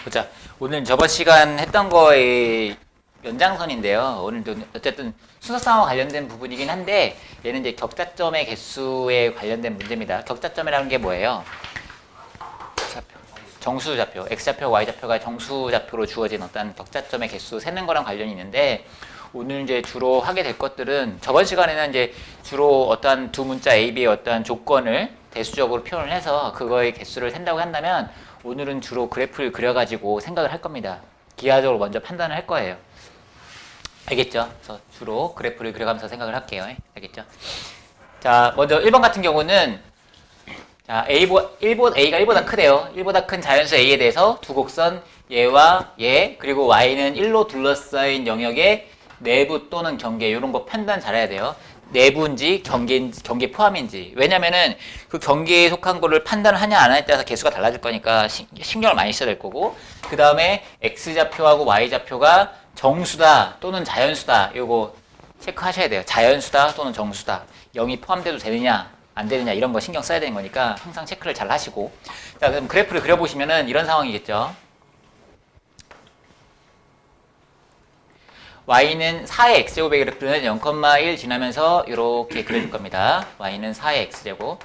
보자. 오늘 저번 시간 했던 거의 연장선인데요. 오늘도 어쨌든 순서상과 관련된 부분이긴 한데 얘는 이제 격자점의 개수에 관련된 문제입니다. 격자점이라는 게 뭐예요? 정수좌표, x좌표, y좌표가 정수좌표로 주어진 어떤 격자점의 개수 세는 거랑 관련이 있는데 오늘 이제 주로 하게 될 것들은 저번 시간에는 이제 주로 어떠한 두 문자 A, B의 어떠한 조건을 대수적으로 표현을 해서 그거의 개수를 센다고 한다면 오늘은 주로 그래프를 그려가지고 생각을 할 겁니다. 기하적으로 먼저 판단을 할 거예요. 알겠죠? 그래서 주로 그래프를 그려가면서 생각을 할게요. 알겠죠? 자, 먼저 1번 같은 경우는 자, A가 1보다 크대요. 1보다 큰 자연수 A에 대해서 두 곡선 얘와 얘 그리고 Y는 1로 둘러싸인 영역의 내부 또는 경계 이런 거 판단 잘해야 돼요. 내부인지 경계 포함인지. 왜냐면은 그 경계에 속한 거를 판단을 하냐 안 하냐에 따라서 개수가 달라질 거니까 신경을 많이 써야 될 거고 그 다음에 X좌표하고 Y좌표가 정수다 또는 자연수다 요거 체크하셔야 돼요. 자연수다 또는 정수다 0이 포함돼도 되느냐 안 되느냐 이런 거 신경 써야 되는 거니까 항상 체크를 잘 하시고 자 그럼 그래프를 그려보시면은 이런 상황이겠죠. y는 4의 x제곱의 그래프는 0,1 지나면서 이렇게 그려줄 겁니다. y는 4의 x제곱.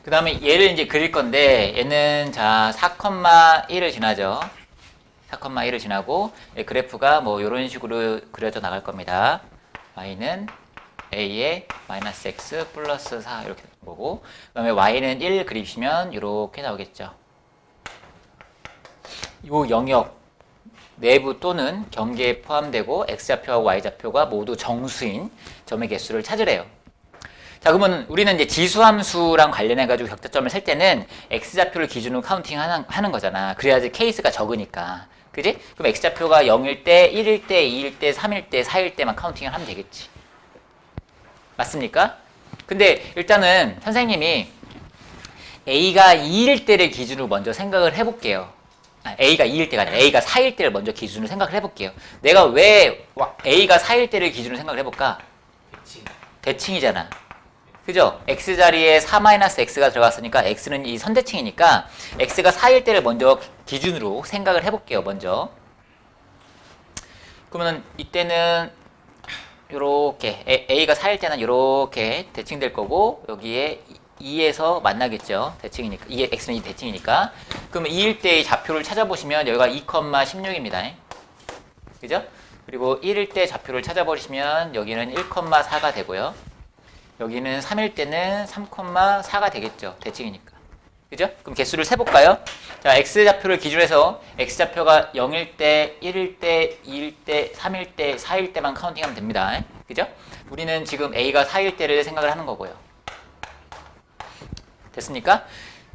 그 다음에 얘를 이제 그릴 건데 얘는 자 4,1을 지나죠. 4,1을 지나고 그래프가 뭐 이런 식으로 그려져 나갈 겁니다. y는 a에 마이너스 x 플러스 4 이렇게 되는 거고 그 다음에 y는 1 그리시면 이렇게 나오겠죠. 요 영역 내부 또는 경계에 포함되고 x좌표하고 y좌표가 모두 정수인 점의 개수를 찾으래요. 자 그러면 우리는 이제 지수함수랑 관련해가지고 격자점을 셀 때는 x좌표를 기준으로 카운팅 하는 거잖아. 그래야지 케이스가 적으니까. 그지? 그럼 x좌표가 0일 때, 1일 때, 2일 때, 3일 때, 4일 때만 카운팅을 하면 되겠지. 맞습니까? 근데 일단은 선생님이 a가 2일 때를 기준으로 먼저 생각을 해볼게요. A가 2일 때가 아니라 A가 4일 때를 먼저 기준으로 생각을 해볼게요. 내가 왜 A가 4일 때를 기준으로 생각을 해볼까? 대칭이잖아. 그죠? X자리에 4-X가 들어갔으니까 X는 이 선대칭이니까 X가 4일 때를 먼저 기준으로 생각을 해볼게요. 먼저. 그러면 이때는 요렇게 A가 4일 때는 요렇게 대칭될 거고 여기에 2에서 만나겠죠. 대칭이니까. 이게 x는 이 대칭이니까. 그러면 2일 때의 좌표를 찾아보시면 여기가 2,16입니다. 그죠? 그리고 1일 때 좌표를 찾아보시면 여기는 1,4가 되고요. 여기는 3일 때는 3,4가 되겠죠. 대칭이니까. 그죠? 그럼 개수를 세볼까요? 자, x좌표를 기준으로 해서 x좌표가 0일 때, 1일 때, 2일 때, 3일 때, 4일 때만 카운팅하면 됩니다. 그죠? 우리는 지금 a가 4일 때를 생각을 하는 거고요. 됐습니까?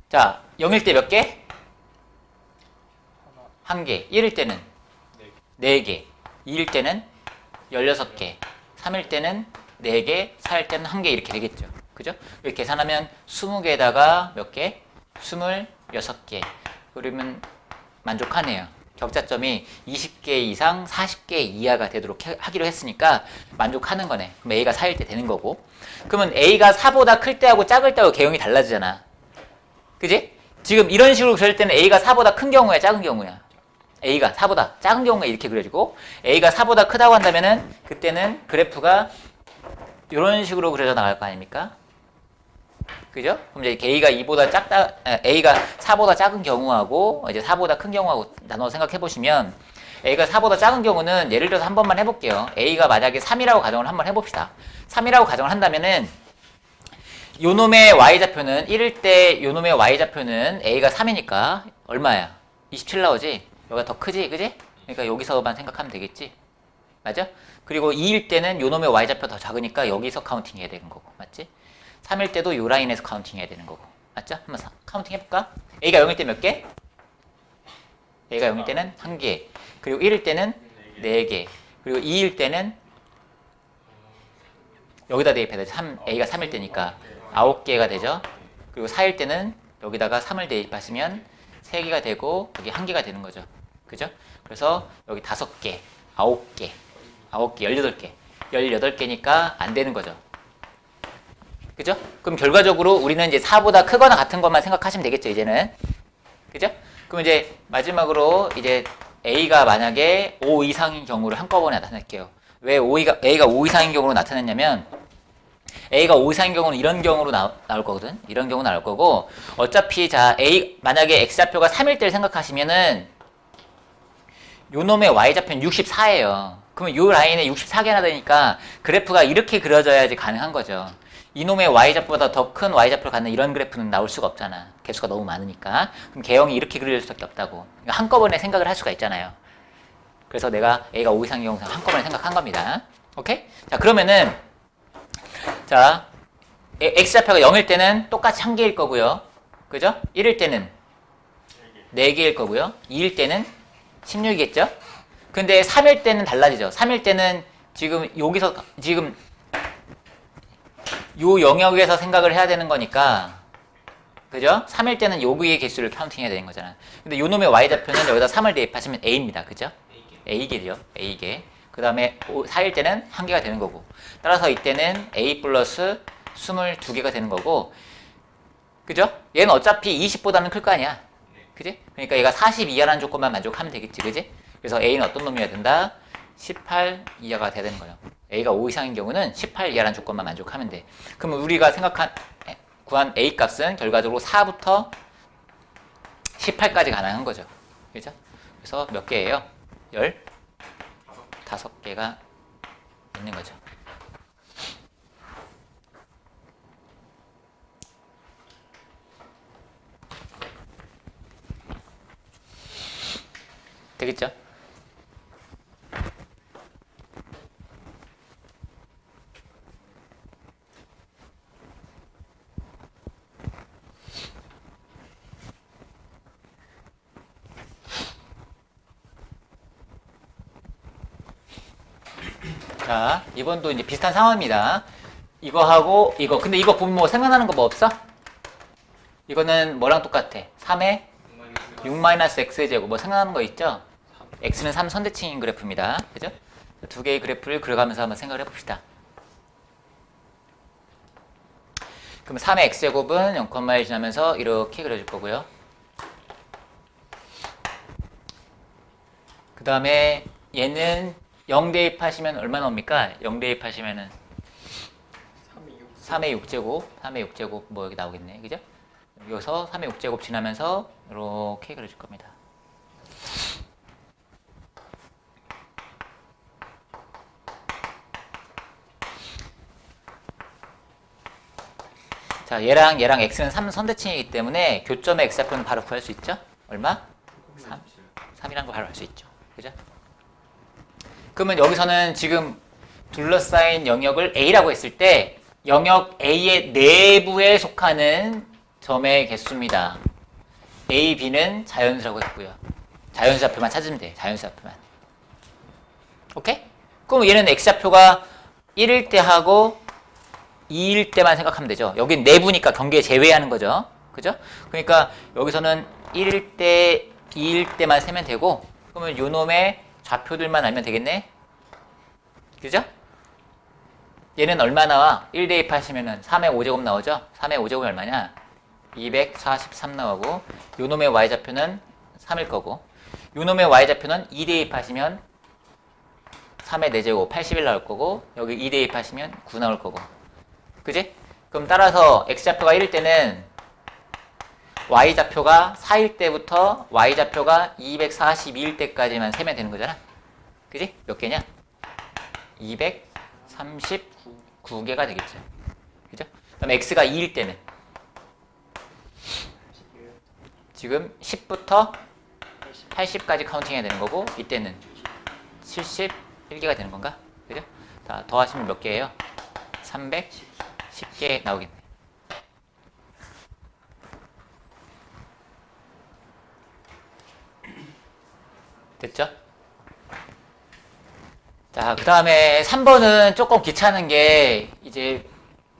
자, 0일 때 몇 개? 1개. 1일 때는 4개. 2일 때는 16개. 3일 때는 4개. 4일 때는 1개 이렇게 되겠죠. 그죠? 이렇게 계산하면 20개에다가 몇 개? 26개. 그러면 만족하네요. 격자점이 20개 이상 40개 이하가 되도록 하기로 했으니까 만족하는 거네. 그럼 A가 4일 때 되는 거고. 그러면 A가 4보다 클 때하고 작을 때하고 개형이 달라지잖아. 그지? 지금 이런 식으로 그릴 때는 A가 4보다 큰 경우야, 작은 경우야? A가 4보다 작은 경우가 이렇게 그려지고 A가 4보다 크다고 한다면은 그때는 그래프가 이런 식으로 그려져 나갈 거 아닙니까? 그죠? 그럼 이제 A가 2보다 작다, A가 4보다 작은 경우하고 이제 4보다 큰 경우하고 나눠 생각해 보시면 A가 4보다 작은 경우는 예를 들어서 한 번만 해볼게요. A가 만약에 3이라고 가정을 한번 해봅시다. 3이라고 가정을 한다면은 요놈의 Y좌표는 1일 때 요놈의 Y좌표는 A가 3이니까 얼마야? 27 나오지? 여기가 더 크지? 그지? 그러니까 여기서만 생각하면 되겠지? 맞아? 그리고 2일 때는 요놈의 Y좌표 더 작으니까 여기서 카운팅 해야 되는 거고 맞지? 3일 때도 요 라인에서 카운팅 해야 되는 거고 맞죠? 한번 카운팅 해볼까? A가 0일 때 몇 개? A가 0일 때는 1개 그리고 1일 때는 4개 그리고 2일 때는 여기다 대입해야 되죠. A가 3일 때니까 9개가 되죠. 그리고 4일 때는 여기다가 3을 대입하시면 3개가 되고 여기 1개가 되는 거죠. 그죠? 그래서 여기 5개, 9개, 18개 18개니까 안 되는 거죠. 그죠? 그럼 결과적으로 우리는 이제 4보다 크거나 같은 것만 생각하시면 되겠죠, 이제는. 그죠? 그럼 이제 마지막으로 이제 A가 만약에 5 이상인 경우를 한꺼번에 나타낼게요. 왜 A가 5 이상인 경우로 나타냈냐면 A가 5 이상인 경우는 이런 경우로 나올 거거든. 이런 경우 나올 거고 어차피 자 A 만약에 X좌표가 3일 때를 생각하시면은 요 놈의 Y좌표는 64예요. 그러면 요 라인에 64개나 되니까 그래프가 이렇게 그려져야지 가능한 거죠. 이놈의 Y좌표보다 더 큰 Y좌표를 갖는 이런 그래프는 나올 수가 없잖아. 개수가 너무 많으니까. 그럼 개형이 이렇게 그려질 수밖에 없다고. 그러니까 한꺼번에 생각을 할 수가 있잖아요. 그래서 내가 A가 5 이상인 경우 한꺼번에 생각한 겁니다. 오케이? 자, 그러면은 자 X좌표가 0일 때는 똑같이 1개일 거고요. 그죠? 1일 때는 4개일 거고요. 2일 때는 16이겠죠? 근데 3일 때는 달라지죠. 3일 때는 지금 여기서 지금 요 영역에서 생각을 해야 되는 거니까 그죠? 3일 때는 여기의 개수를 카운팅해야 되는 거잖아. 근데 요 놈의 Y좌표는 여기다 3을 대입하시면 A입니다. 그죠? A개죠. A개. 그 다음에 4일 때는 1개가 되는 거고 따라서 이때는 A 플러스 22개가 되는 거고 그죠? 얘는 어차피 20보다는 클 거 아니야. 그지? 그러니까 얘가 40 이하라는 조건만 만족하면 되겠지. 그지? 그래서 A는 어떤 놈이어야 된다? 18 이하가 돼야 되는 거예요. A가 5 이상인 경우는 18 이하라는 조건만 만족하면 돼. 그러면 우리가 구한 A 값은 결과적으로 4부터 18까지 가능한 거죠. 그죠? 그래서 몇 개예요? 15개가 있는 거죠. 되겠죠? 자, 이번도 이제 비슷한 상황입니다. 이거하고 이거. 근데 이거 보면 뭐 생각나는 거 뭐 없어? 이거는 뭐랑 똑같아? 3의 6-x의 제곱. 뭐 생각나는 거 있죠? x는 3 선대칭인 그래프입니다. 그죠? 두 개의 그래프를 그려가면서 한번 생각을 해봅시다. 그럼 3의 x제곱은 0,1 지나면서 이렇게 그려질 거고요. 그 다음에 얘는 0 대입하시면 얼마 나옵니까? 0 대입하시면은 3의 6제곱, 3의 6제곱 뭐 여기 나오겠네. 그죠? 여기서 3의 6제곱 지나면서 이렇게 그려질 겁니다. 자, 얘랑 x는 3 선대칭이기 때문에 교점의 x좌표는 바로 구할 수 있죠? 얼마? 3. 3이란 거 바로 알 수 있죠. 그죠? 그러면 여기서는 지금 둘러싸인 영역을 A라고 했을 때 영역 A의 내부에 속하는 점의 개수입니다. A, B는 자연수라고 했고요. 자연수좌표만 찾으면 돼. 자연수좌표만. 오케이? 그럼 얘는 x좌표가 1일 때 하고 2일 때만 생각하면 되죠. 여긴 내부니까 경계에 제외하는 거죠. 그죠? 그러니까 여기서는 1일 때, 2일 때만 세면 되고 그러면 요 놈의 좌표들만 알면 되겠네? 그죠? 얘는 얼마 나와? 1 대입하시면은 3의 5제곱 나오죠? 3의 5제곱이 얼마냐? 243 나오고 요 놈의 y좌표는 3일 거고 요 놈의 y좌표는 2 대입하시면 3의 4제곱 81 나올 거고 여기 2 대입하시면 9 나올 거고 그지? 그럼 따라서 x좌표가 1일 때는 y좌표가 4일 때부터 y좌표가 242일 때까지만 세면 되는 거잖아. 그지? 몇 개냐? 239개가 되겠죠. 그죠? 그 다음에 x가 2일 때는 지금 10부터 80까지 카운팅 해야 되는 거고 이때는 71개가 되는 건가? 그죠? 자, 더하시면 몇 개예요? 310개 나오겠네. 됐죠? 자, 그 다음에 3번은 조금 귀찮은 게 이제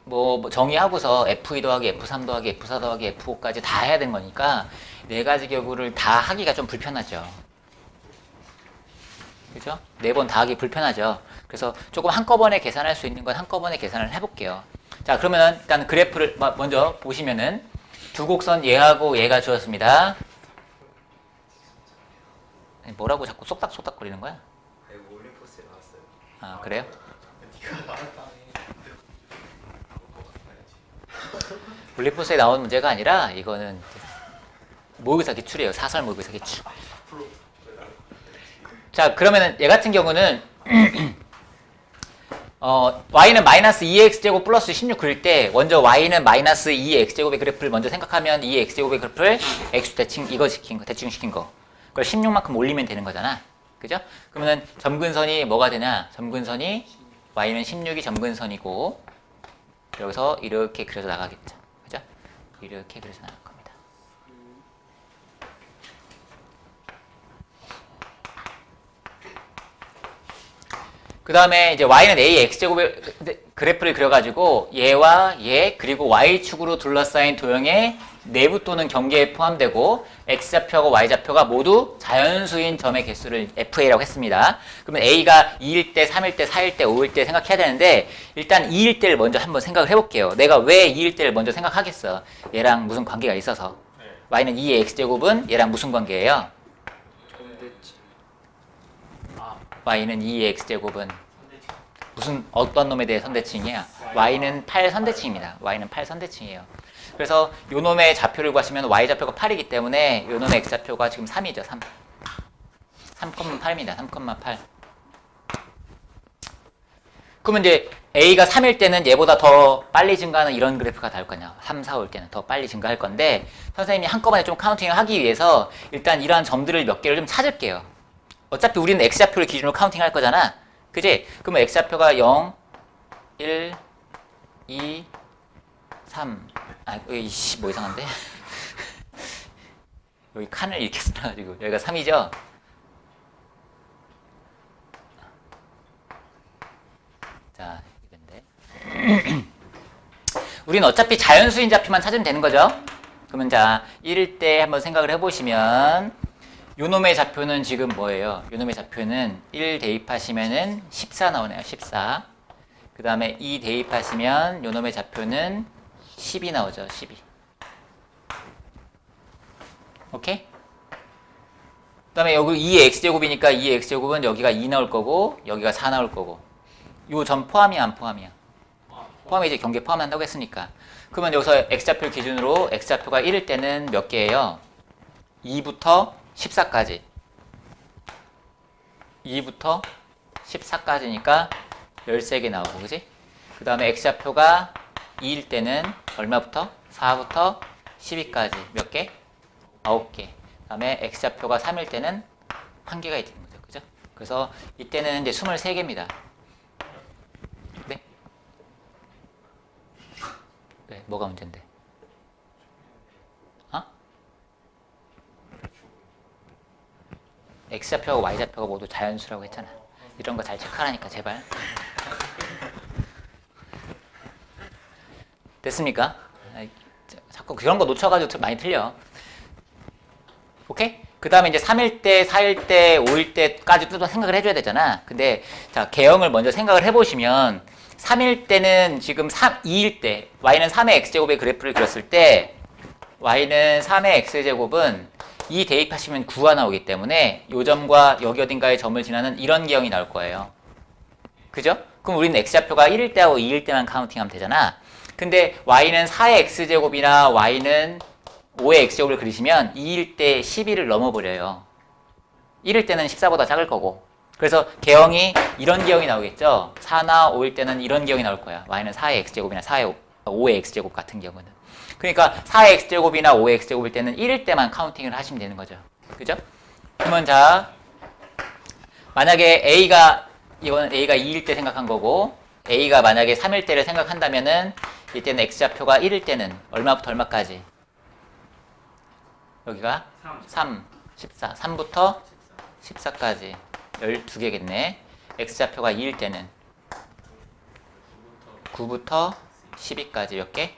뭐 정의하고서 F2 더하기 F3 더하기 F4 더하기 F5까지 다 해야 되는 거니까 4가지 격을 다 하기가 좀 불편하죠. 그죠? 4번 다 하기 불편하죠. 그래서 조금 한꺼번에 계산할 수 있는 건 한꺼번에 계산을 해볼게요. 자, 그러면 일단 그래프를 먼저 보시면은 두 곡선 얘하고 얘가 주었습니다. 뭐라고 자꾸 쏙닥쏙닥거리는 거야? 이거 올림포스에 나왔어요. 아 그래요? 네가 나왔다며. 올림포스에 나온 문제가 아니라 이거는 모의고사 기출이에요. 사설 모의고사 기출. 자 그러면은 얘 같은 경우는 y는 마이너스 2x제곱 플러스 16 그릴 때 먼저 y는 마이너스 2x제곱의 그래프를 먼저 생각하면 2x제곱의 그래프를 x 대칭 이거 시킨 거 대칭 시킨 거 그걸 16만큼 올리면 되는 거잖아. 그죠? 그러면은 점근선이 뭐가 되냐? 점근선이 y는 16이 점근선이고 여기서 이렇게 그려서 나가겠죠. 그죠? 이렇게 그려서 나갈 겁니다. 그 다음에 이제 y는 a x제곱의 그래프를 그려가지고 얘와 얘 그리고 y축으로 둘러싸인 도형의 내부 또는 경계에 포함되고 x좌표하고 y좌표가 모두 자연수인 점의 개수를 fa라고 했습니다. 그러면 a가 2일 때, 3일 때, 4일 때, 5일 때 생각해야 되는데 일단 2일 때를 먼저 한번 생각을 해볼게요. 내가 왜 2일 때를 먼저 생각하겠어? 얘랑 무슨 관계가 있어서. y는 2의 x제곱은 얘랑 무슨 관계예요? y는 2의 x제곱은 무슨 어떤 놈에 대해 선대칭이야? y는 8 선대칭입니다. y는 8 선대칭이에요. 그래서 요 놈의 좌표를 구하시면 y좌표가 8이기 때문에 요 놈의 x좌표가 지금 3이죠. 3. 3,8입니다. 3,8. 그러면 이제 a가 3일 때는 얘보다 더 빨리 증가하는 이런 그래프가 나올 거냐. 3, 4, 5일 때는 더 빨리 증가할 건데 선생님이 한꺼번에 좀 카운팅을 하기 위해서 일단 이러한 점들을 몇 개를 좀 찾을게요. 어차피 우리는 x좌표를 기준으로 카운팅 할 거잖아. 그지? 그러면 x좌표가 0, 1, 2, 3. 아, 이씨, 뭐 이상한데? 여기 칸을 이렇게 써놔가지고. 여기가 3이죠? 자, 이건데. 우리는 어차피 자연수인 좌표만 찾으면 되는 거죠? 그러면 자, 1일 때 한번 생각을 해보시면 요 놈의 좌표는 지금 뭐예요? 요 놈의 좌표는 1 대입하시면은 14 나오네요. 14. 그 다음에 2 대입하시면 요 놈의 좌표는 12 나오죠. 12. 오케이? 그 다음에 여기 2의 x제곱이니까 2의 x제곱은 여기가 2 나올 거고 여기가 4 나올 거고 요 점 포함이야 안 포함이야? 포함이 이제 경계 포함한다고 했으니까 그러면 여기서 x좌표를 기준으로 x좌표가 1일 때는 몇 개예요? 2부터 14까지 2부터 14까지니까 13개 나오고 그지? 그 다음에 x좌표가 2일 때는 얼마부터? 4부터 12까지 몇 개? 9개. 그 다음에 x좌표가 3일 때는 1개가 있는 거죠. 그죠? 그래서 이때는 이제 23개입니다. 네? 네, 뭐가 문제인데? 어? x좌표하고 y좌표가 모두 자연수라고 했잖아. 이런 거 잘 체크하라니까 제발. 됐습니까? 자꾸 그런 거 놓쳐가지고 많이 틀려. 오케이? 그 다음에 이제 3일 때, 4일 때, 5일 때까지 또 생각을 해줘야 되잖아. 근데 자 개형을 먼저 생각을 해보시면 3일 때는 지금 2일 때 y는 3의 x제곱의 그래프를 그렸을 때 y는 3의 x제곱은 2 대입하시면 9가 나오기 때문에 요 점과 여기 어딘가의 점을 지나는 이런 개형이 나올 거예요. 그죠? 그럼 우리는 x좌표가 1일 때하고 2일 때만 카운팅하면 되잖아. 근데 y는 4의 x제곱이나 y는 5의 x제곱을 그리시면 2일 때 12를 넘어버려요. 1일 때는 14보다 작을 거고. 그래서 개형이 이런 개형이 나오겠죠. 4나 5일 때는 이런 개형이 나올 거야. y는 4의 x제곱이나 5의 x제곱 같은 경우는. 그러니까 4의 x제곱이나 5의 x제곱일 때는 1일 때만 카운팅을 하시면 되는 거죠. 그죠? 그러면 자 만약에 이거는 a가 2일 때 생각한 거고 a가 만약에 3일 때를 생각한다면은 이때는 x좌표가 1일 때는 얼마부터 얼마까지? 여기가 3, 14, 3부터 14까지 12개겠네. x좌표가 2일 때는 9부터 12까지 몇 개?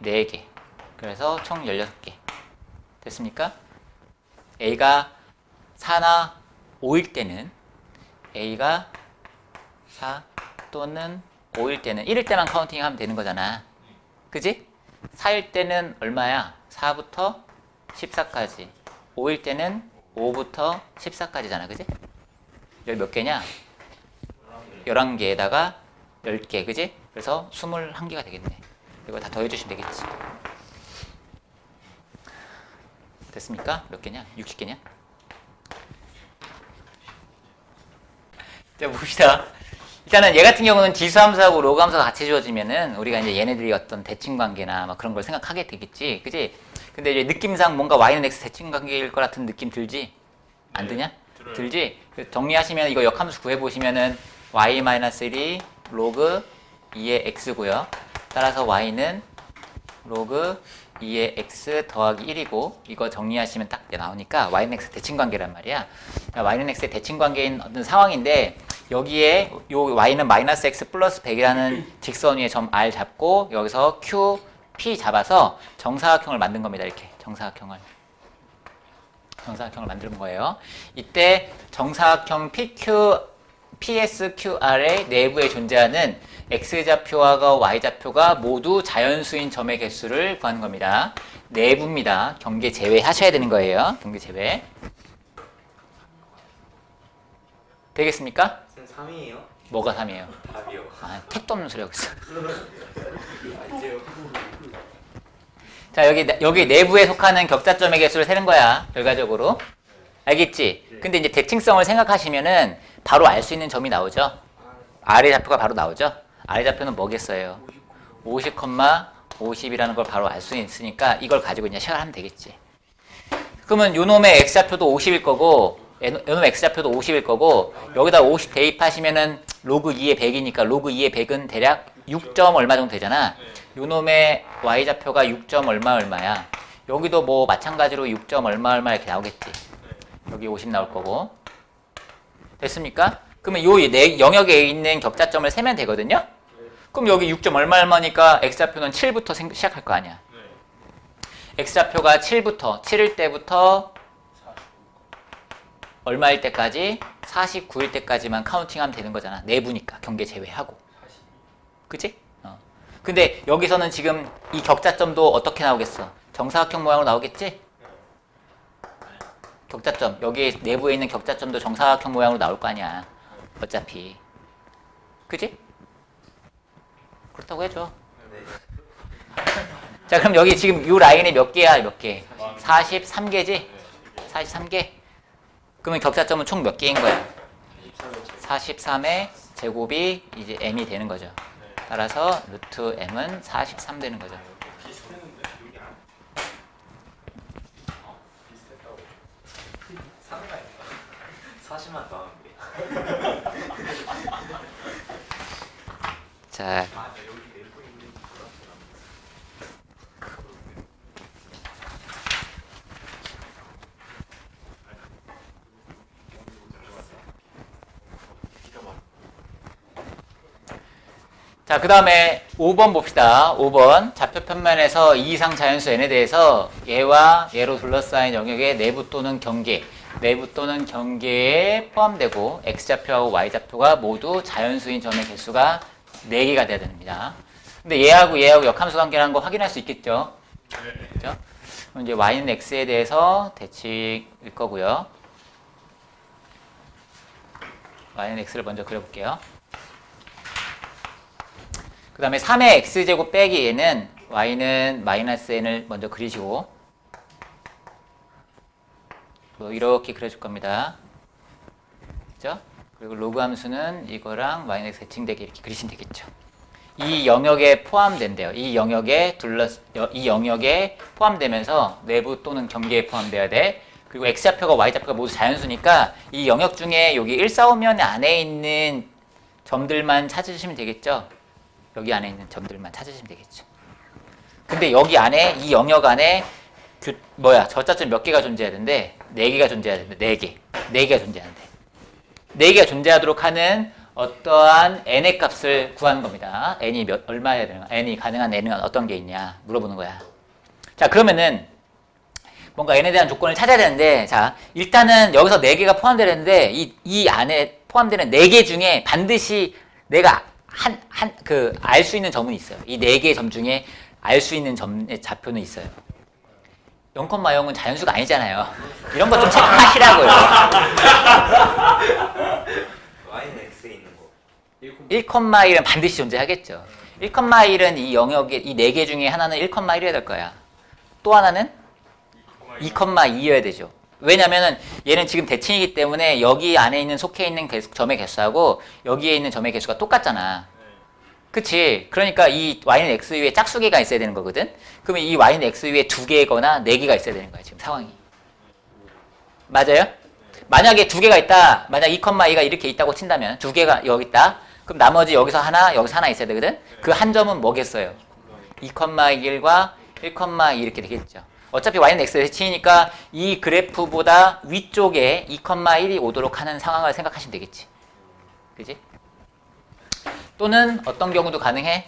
4개. 그래서 총 16개. 됐습니까? a가 4나 5일 때는 a가 4 또는 5일 때는 1일 때만 카운팅 하면 되는 거잖아. 그지? 4일 때는 얼마야? 4부터 14까지. 5일 때는 5부터 14까지잖아. 그지? 여기 몇 개냐? 11개에다가 10개. 그지? 그래서 21개가 되겠네. 이거 다 더해주시면 되겠지. 됐습니까? 몇 개냐? 60개냐? 자, 봅시다. 일단은 얘 같은 경우는 지수함수하고 로그함수가 같이 주어지면은 우리가 이제 얘네들이 어떤 대칭관계나 막 그런 걸 생각하게 되겠지. 그지? 근데 이제 느낌상 뭔가 y는 x 대칭관계일 것 같은 느낌 들지? 안 드냐? 들지? 정리하시면 이거 역함수 구해보시면은 y-1이 로그 2의 x고요. 따라서 y는 로그 2의 x 더하기 1이고 이거 정리하시면 딱 나오니까 y는 x 대칭관계란 말이야. y는 x의 대칭관계인 어떤 상황인데 여기에 요 y는 마이너스 x 플러스 100이라는 직선 위에 점 r 잡고 여기서 q, p 잡아서 정사각형을 만든 겁니다. 이렇게 정사각형을 만드는 거예요. 이때 정사각형 PSQR의 내부에 존재하는 x좌표와 y좌표가 모두 자연수인 점의 개수를 구하는 겁니다. 내부입니다. 경계 제외하셔야 되는 거예요. 경계 제외. 되겠습니까? 선 3이에요? 뭐가 3이에요? 답이요. 아, 택도 없는 소리 하고 있어. 알지요? 자, 여기 내부에 속하는 격자점의 개수를 세는 거야. 결과적으로. 알겠지? 근데 이제 대칭성을 생각하시면은 바로 알 수 있는 점이 나오죠. R의 좌표가 바로 나오죠. R의 좌표는 뭐겠어요? 50,50이라는 걸 바로 알 수 있으니까 이걸 가지고 이제 시작을 하면 되겠지. 그러면 요놈의 x좌표도 50일 거고 요놈의 x좌표도 50일 거고 여기다 50 대입하시면은 로그 2의 100이니까 로그 2의 100은 대략 6점 얼마 정도 되잖아. 요놈의 y좌표가 6점 얼마야. 여기도 뭐 마찬가지로 6점 얼마 이렇게 나오겠지. 여기 50 나올 거고. 됐습니까? 그러면 요 영역에 있는 격자점을 세면 되거든요. 그럼 여기 6점 얼마니까 x좌표는 7부터 시작할 거 아니야. x좌표가 7일 때부터 얼마일 때까지? 49일 때까지만 카운팅하면 되는 거잖아. 내부니까 경계 제외하고. 그치? 근데 여기서는 지금 이 격자점도 어떻게 나오겠어? 정사각형 모양으로 나오겠지? 격자점, 여기 내부에 있는 격자점도 정사각형 모양으로 나올 거 아니야. 어차피. 그치? 그렇다고 해줘. 네. 자, 그럼 여기 지금 이 라인이 몇 개야? 몇 개? 43개지? 43개? 그러면 격자점은 총 몇 개인 거야? 43의 제곱이 이제 m이 되는 거죠. 따라서 루트 m은 43 되는 거죠. 비슷했는데 여기 안 비슷했다고 3가 있나? 40만 더하면 돼. 자, 아, 네, 여기 내부 있는 거라서 자, 그 다음에 5번 봅시다. 5번. 좌표 편면에서 이 이상 자연수 n에 대해서 얘와 얘로 둘러싸인 영역의 내부 또는 경계에 포함되고 x좌표하고 y좌표가 모두 자연수인 점의 개수가 4개가 돼야 됩니다. 근데 얘하고 역함수 관계라는 거 확인할 수 있겠죠? 그죠? 그럼 이제 y는 x에 대해서 대칭일 거고요. y는 x를 먼저 그려볼게요. 그 다음에 3의 x제곱 빼기 얘는 y는 마이너스 n을 먼저 그리시고 뭐 이렇게 그려줄 겁니다. 그죠? 그리고 로그 함수는 이거랑 마이너스 대칭되게 이렇게 그리시면 되겠죠. 이 영역에 포함된대요. 이 영역에 포함되면서 내부 또는 경계에 포함돼야 돼. 그리고 x좌표가 y좌표가 모두 자연수니까 이 영역 중에 여기 145면 안에 있는 점들만 찾으시면 되겠죠. 여기 안에 있는 점들만 찾으시면 되겠죠. 근데 여기 안에 이 영역 안에 저자점 몇 개가 존재해야 되는데 4개가 존재해야 되는데 4개가 존재하는데 4개가 존재하도록 하는 어떠한 n의 값을 구하는 겁니다. n이 얼마여야 되는가? n이 가능한 n은 어떤 게 있냐 물어보는 거야. 자, 그러면은 뭔가 n에 대한 조건을 찾아야 되는데, 자, 일단은 여기서 4개가 포함되는데 이 안에 포함되는 4개 중에 반드시 내가 알 수 있는 점은 있어요. 이 4개의 점 중에 알 수 있는 점의 좌표는 있어요. 0,0은 자연수가 아니잖아요. 이런 거 좀 체크하시라고요. y는 x에 있는 거. 1,1은 반드시 존재하겠죠. 1,1은 이 영역의 이 4개 중에 하나는 1,1이어야 될 거야. 또 하나는 2,2여야 되죠. 왜냐면은 얘는 지금 대칭이기 때문에 여기 안에 있는 속해 있는 점의 개수하고 여기에 있는 점의 개수가 똑같잖아. 그치? 그러니까 이 y는 x 위에 짝수개가 있어야 되는 거거든. 그러면 이 y는 x 위에 2개거나 4개가 있어야 되는 거야, 지금 상황이. 맞아요? 만약에 2개가 있다. 만약 2,2가 이렇게 있다고 친다면 2개가 여기 있다. 그럼 나머지 여기서 하나, 여기서 하나 있어야 되거든. 그 한 점은 뭐겠어요? 2,1과 1,2 이렇게 되겠죠. 어차피 y는 x에 대칭이니까 이 그래프보다 위쪽에 2,1이 오도록 하는 상황을 생각하시면 되겠지. 그지? 또는 어떤 경우도 가능해?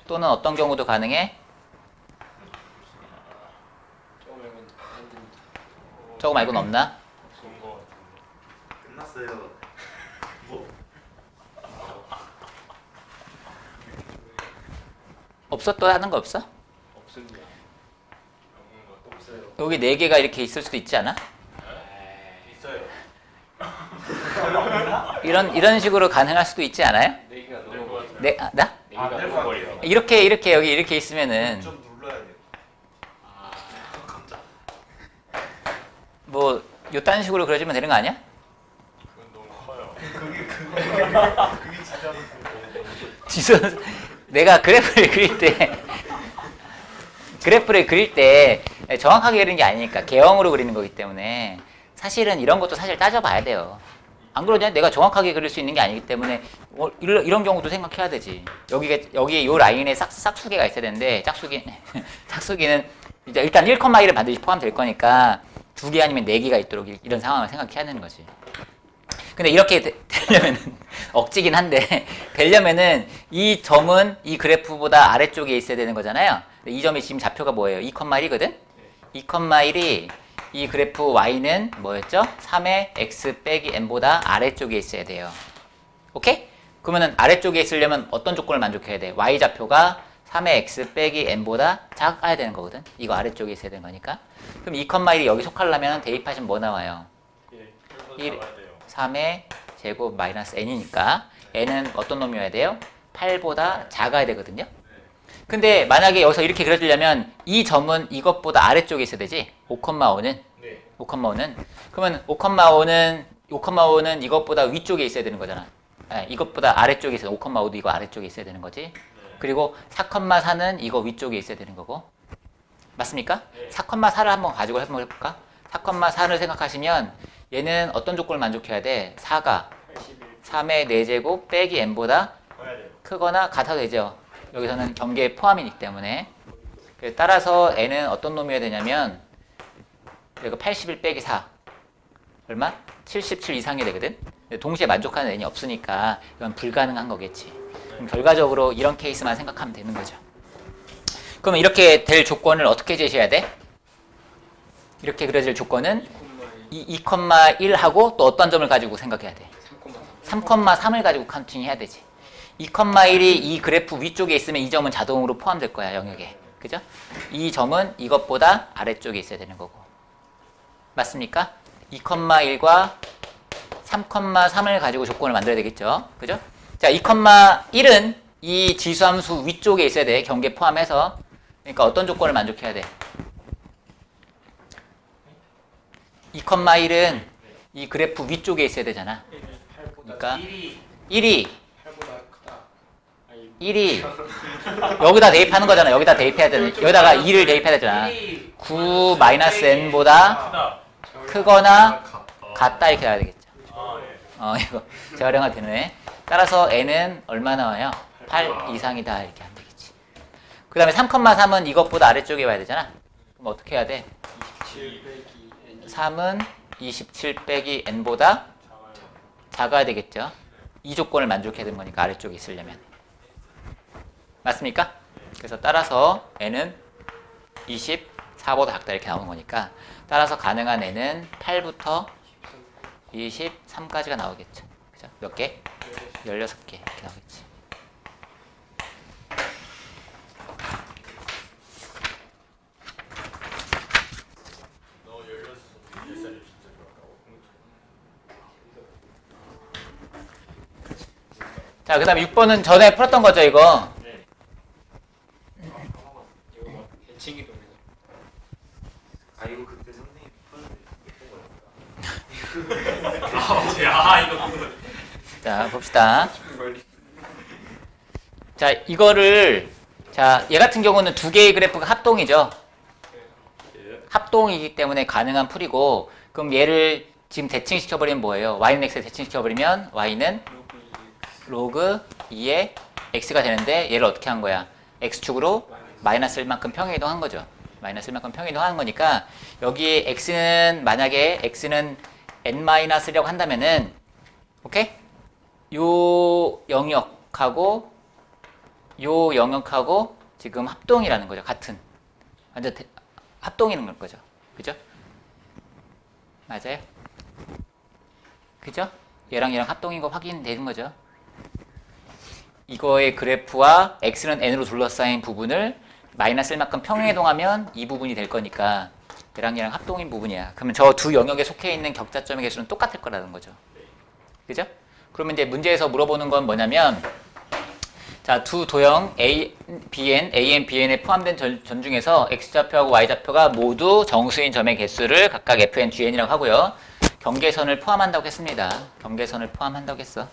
또는 어떤 경우도 가능해? 저거 말고는 없나? 끝났어요. 뭐? 없어? 또 하는 거 없어? 없습니다. 없어요. 여기 4개가 이렇게 있을 수도 있지 않아? 있어요. 이런 식으로 가능할 수도 있지 않아요? 내기가 너무 많아요. 네, 아, 나? 내기가 너무 버려. 이렇게 여기 이렇게 있으면은 좀 눌러야 돼요. 아, 깜짝. 뭐 요딴 식으로 그려주면 되는 거 아니야? 그건 너무 커요. 그게 진짜 지수 내가 그래프를 그릴 때 정확하게 그리는 게 아니니까 개형으로 그리는 거기 때문에 사실은 이런 것도 사실 따져봐야 돼요. 안 그러냐? 내가 정확하게 그릴 수 있는 게 아니기 때문에 이런 경우도 생각해야 되지. 여기에 요 라인에 짝수개가 있어야 되는데 짝수개는 이제 일단 1,1은 반드시 포함될 거니까 2개 아니면 4개가 있도록 이런 상황을 생각해야 되는 거지. 근데 이렇게 되려면은 억지긴 한데 되려면은 이 점은 이 그래프보다 아래쪽에 있어야 되는 거잖아요. 이 점이 지금 좌표가 뭐예요? 2,1이거든? 2,1이 이 그래프 y는 뭐였죠? 3의 x 빼기 n보다 아래쪽에 있어야 돼요. 오케이? 그러면은 아래쪽에 있으려면 어떤 조건을 만족해야 돼? y 좌표가 3의 x 빼기 n보다 작아야 되는 거거든? 이거 아래쪽에 있어야 되는 거니까. 그럼 2,1이 여기 속하려면 대입하시면 뭐 나와요? 3의 제곱 마이너스 n이니까 n은 어떤 놈이어야 돼요? 8보다 작아야 되거든요. 근데 만약에 여기서 이렇게 그려주려면 이 점은 이것보다 아래쪽에 있어야 되지? 5,5는? 네. 5,5는? 그러면 5,5는 이것보다 위쪽에 있어야 되는 거잖아. 네, 이것보다 아래쪽에 있어야 5,5도 이거 아래쪽에 있어야 되는 거지. 그리고 4,4는 이거 위쪽에 있어야 되는 거고. 맞습니까? 4,4를 한번 가지고 한번 해볼까? 4,4를 생각하시면 얘는 어떤 조건을 만족해야 돼? 4가 3의 4제곱 빼기 n보다 크거나 같아도 되죠. 여기서는 경계에 포함이기 때문에. 따라서 n은 어떤 놈이어야 되냐면 이거 81 빼기 4 얼마? 77 이상이 되거든. 동시에 만족하는 n이 없으니까 이건 불가능한 거겠지. 그럼 결과적으로 이런 케이스만 생각하면 되는 거죠. 그러면 이렇게 될 조건을 어떻게 제시해야 돼? 이렇게 그려질 조건은 2,1하고 또 어떤 점을 가지고 생각해야 돼? 3,3을 가지고 카운팅 해야 되지. 2,1이 이 그래프 위쪽에 있으면 이 점은 자동으로 포함될 거야, 영역에. 그죠? 이 점은 이것보다 아래쪽에 있어야 되는 거고. 맞습니까? 2,1과 3,3을 가지고 조건을 만들어야 되겠죠. 그죠? 자, 2,1은 이 지수함수 위쪽에 있어야 돼. 경계 포함해서. 그러니까 어떤 조건을 만족해야 돼? 2,1은 이 그래프 위쪽에 있어야 되잖아. 그러니까 1이 1이 여기다 대입하는 거잖아. 여기다 대입해야 되는. 여기다가 2를 대입해야 되잖아. 9 마이너스 n보다 크거나 같다 이렇게 나와야 되겠죠. 이거 재활용화 되네. 따라서 n은 얼마 나와요? 8 이상이다 이렇게 하면 되겠지. 그 다음에 3,3은 이것보다 아래쪽에 와야 되잖아. 그럼 어떻게 해야 돼? 3은 27 빼기 n보다 작아야 되겠죠. 이 조건을 만족해야 되는 거니까 아래쪽에 있으려면. 맞습니까? 그래서 따라서 n은 24보다 작다 이렇게 나오는 거니까 따라서 가능한 n은 8부터 23까지가 나오겠죠. 그죠? 몇 개? 16개 이렇게 나오겠지. 자, 그 다음에 6번은 전에 풀었던 거죠, 이거. 네. 이거 막 대칭이 돌려. 아 이거 그때 선생님 푸는데 어떤 거였을까? 야 이거 그거. 자, 봅시다. 자, 이거를, 자, 얘 같은 경우는 두 개의 그래프가 합동이죠. 예. 합동이기 때문에 가능한 풀이고, 그럼 얘를 지금 대칭시켜버리면 뭐예요? y는 x에 대칭시켜버리면 y는 로그 2의 x가 되는데 얘를 어떻게 한 거야? x축으로 마이너스 1만큼 평행이동한 거죠. 마이너스 1만큼 평행이동하는 거니까 여기에 x는 만약에 x는 n-라고 한다면은 오케이? 요 영역하고 요 영역하고 지금 합동이라는 거죠. 같은 완전 합동이라는 거죠. 그죠? 맞아요? 그죠? 얘랑 합동인 거 확인되는 거죠. 이거의 그래프와 x는 n으로 둘러싸인 부분을 마이너스 1만큼 평행이동하면 이 부분이 될 거니까 얘랑 합동인 부분이야. 그러면 저 두 영역에 속해 있는 격자점의 개수는 똑같을 거라는 거죠. 그죠? 그러면 이제 문제에서 물어보는 건 뭐냐면 자, 두 도형 A, BN, AN, BN에 포함된 점 중에서 X좌표하고 Y좌표가 모두 정수인 점의 개수를 각각 FN, GN이라고 하고요. 경계선을 포함한다고 했습니다. 경계선을 포함한다고 했어.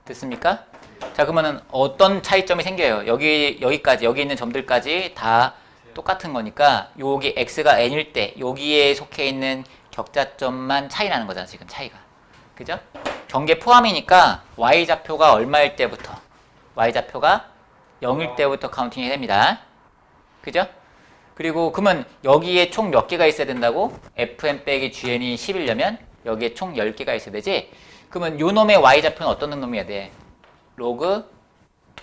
됐습니까? 자, 그러면은 어떤 차이점이 생겨요? 여기까지, 여기 있는 점들까지 다 똑같은 거니까 여기 X가 N일 때 여기에 속해 있는 격자점만 차이 나는 거잖아, 지금 차이가. 그죠? 경계 포함이니까 Y좌표가 얼마일 때부터? Y좌표가 0일 때부터 카운팅이 됩니다. 그죠? 그리고 그러면 여기에 총 몇 개가 있어야 된다고? FN 빼기 GN이 10이려면 여기에 총 10개가 있어야 되지? 그러면 요 놈의 Y좌표는 어떤 놈이어야 돼? 로그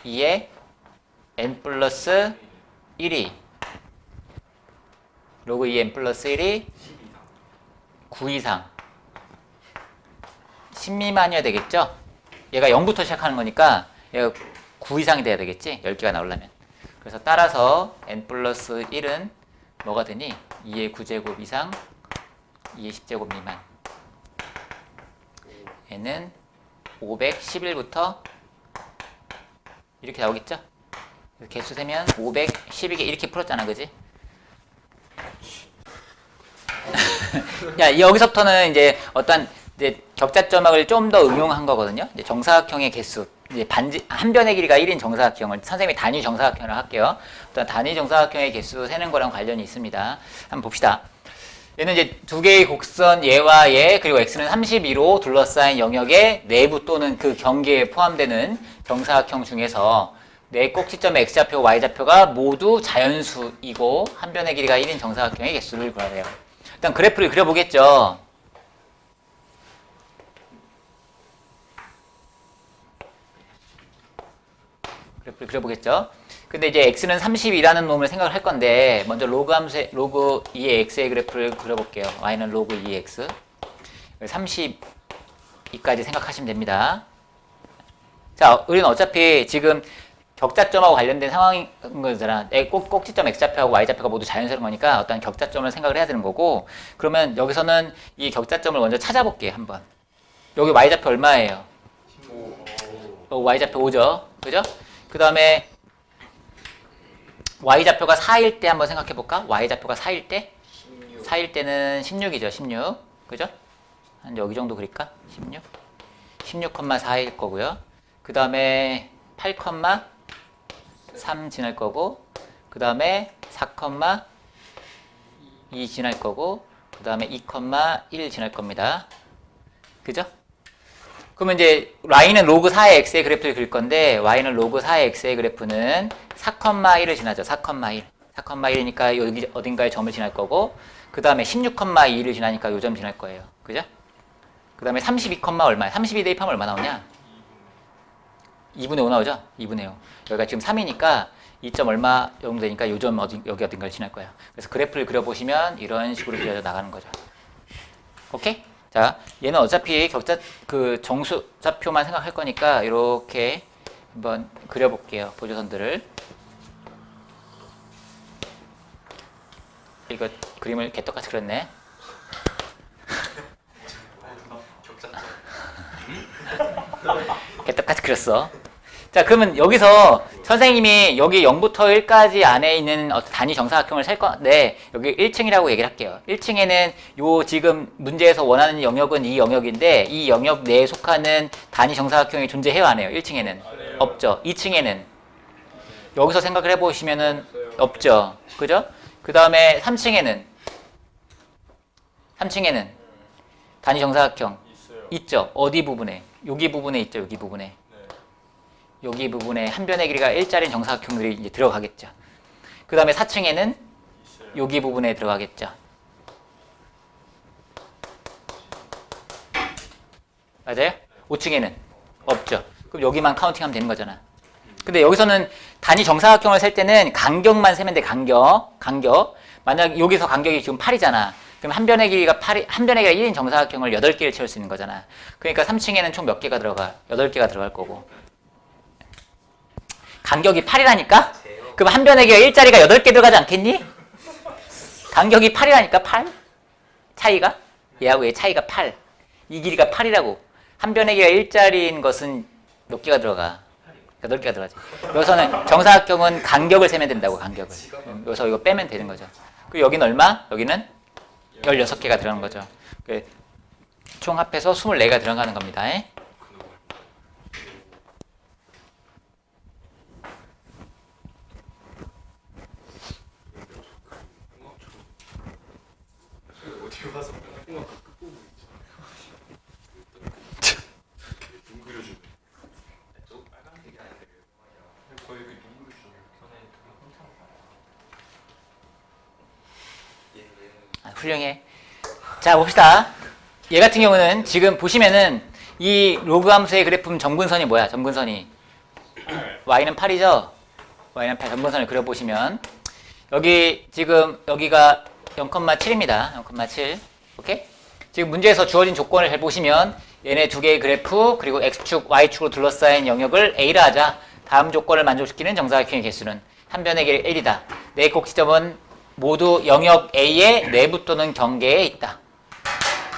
2의 N 플러스 1이 로그 2 N 플러스 1이 9 이상 10 미만이어야 되겠죠? 얘가 0부터 시작하는 거니까 얘가 9 이상이 돼야 되겠지? 10개가 나오려면. 그래서 따라서 n 플러스 1은 뭐가 되니? 2의 9제곱 이상 2의 10제곱 미만. n은 511부터 이렇게 나오겠죠? 개수 세면 512개 이렇게 풀었잖아, 그지? 야, 여기서부터는 이제 어떤 이제 격자점학을 좀 더 응용한 거거든요. 이제 정사각형의 개수, 이제 한 변의 길이가 1인 정사각형을 선생님이 단위 정사각형을 할게요. 어떤 단위 정사각형의 개수 세는 거랑 관련이 있습니다. 한번 봅시다. 얘는 이제 두 개의 곡선 얘와 얘 그리고 x는 32로 둘러싸인 영역의 내부 또는 그 경계에 포함되는 정사각형 중에서 네 꼭지점의 x좌표, y좌표가 모두 자연수이고 한 변의 길이가 1인 정사각형의 개수를 구하래요. 일단 그래프를 그려보겠죠. 그래프를 그려보겠죠. 근데 이제 x는 32라는 놈을 생각을 할 건데 먼저 로그 함수 로그 2의 x의 그래프를 그려볼게요. y는 로그 2의 x 32까지 생각하시면 됩니다. 자, 우리는 어차피 지금 격자점하고 관련된 상황인 거잖아. 꼭지점 x좌표하고 y좌표가 모두 자연스러운 거니까 어떤 격자점을 생각을 해야 되는 거고, 그러면 여기서는 이 격자점을 먼저 찾아볼게요. 한번. 여기 y좌표 얼마예요? 15. y좌표 5죠. 그죠? 그 다음에 y좌표가 4일 때 한번 생각해 볼까? y좌표가 4일 때? 16. 4일 때는 16이죠. 16. 그죠? 한 여기 정도 그릴까? 16. 16,4일 거고요. 그 다음에 8,3 지날 거고, 그 다음에 4,2 지날 거고, 그 다음에 2,1 지날 겁니다. 그죠? 그러면 이제 y는 로그 4의 x의 그래프를 그릴 건데 y는 로그 4의 x의 그래프는 4,1을 지나죠. 4,1. 4,1이니까 여기 어딘가에 점을 지날 거고, 그 다음에 16,2를 지나니까 요 점 지날 거예요. 그죠? 그 다음에 32, 얼마야? 32 대입하면 얼마 나오냐? 2분의 5 나오죠? 2분의 5. 여기가 지금 3이니까 2점 얼마 정도 되니까 요 점 여기 어딘가를 지날 거예요. 그래서 그래프를 그려보시면 이런 식으로 그려져 나가는 거죠. 오케이? 자, 얘는 어차피 그 정수좌표만 생각할 거니까 이렇게 한번 그려볼게요. 보조선들을. 이거 그림을 개떡같이 그렸네. 개떡같이 그렸어. 자, 그러면 여기서 선생님이 여기 0부터 1까지 안에 있는 어떤 단위 정사각형을 셀 건데 여기 1층이라고 얘기를 할게요. 1층에는 요 지금 문제에서 원하는 영역은 이 영역인데 이 영역 내에 속하는 단위 정사각형이 존재해요, 안 해요? 1층에는 없죠. 2층에는 여기서 생각을 해보시면은 없죠. 그죠? 그 다음에 3층에는 단위 정사각형 있죠. 어디 부분에? 여기 부분에 있죠. 여기 부분에. 여기 부분에 한 변의 길이가 1짜리인 정사각형들이 이제 들어가겠죠. 그 다음에 4층에는 여기 부분에 들어가겠죠. 맞아요? 5층에는 없죠. 그럼 여기만 카운팅하면 되는 거잖아. 근데 여기서는 단위 정사각형을 셀 때는 간격만 세면 돼. 간격. 만약 여기서 간격이 지금 8이잖아. 그럼 한 변의 길이가 1인 정사각형을 8개를 채울 수 있는 거잖아. 그러니까 3층에는 총 몇 개가 들어가? 8개가 들어갈 거고. 간격이 8이라니까? 그럼 한 변의 길이가 1짜리가 8개 들어가지 않겠니? 간격이 8이라니까, 8? 차이가? 얘하고 얘 차이가 8. 이 길이가 8이라고. 한 변의 길이가 1짜리인 것은 몇 개가 들어가? 8개가 들어가지. 여기서는 정사각형은 간격을 세면 된다고, 간격을. 여기서 이거 빼면 되는 거죠. 그리고 여기는 얼마? 여기는 16개가 들어가는 거죠. 총 합해서 24개가 들어가는 겁니다. 어디 가서 엉망 끝부분 있죠. 눈 그려주네. 저 빨간색이 아닌데 거의 그 눈 그려주네. 전에 그게 혼자 아, 훌륭해. 자, 봅시다. 얘 같은 경우는 지금 보시면은 이 로그 함수의 그래프 점근선이 뭐야? 점근선이 y는 8이죠? y는 8 점근선을 그려보시면 여기 지금 여기가 0,7입니다. 0,7. 오케이? 지금 문제에서 주어진 조건을 잘 보시면 얘네 두 개의 그래프 그리고 x축, y축으로 둘러싸인 영역을 A라 하자. 다음 조건을 만족시키는 정사각형의 개수는 한 변의 길이 1이다. 네 꼭지점은 모두 영역 A의 내부 또는 경계에 있다.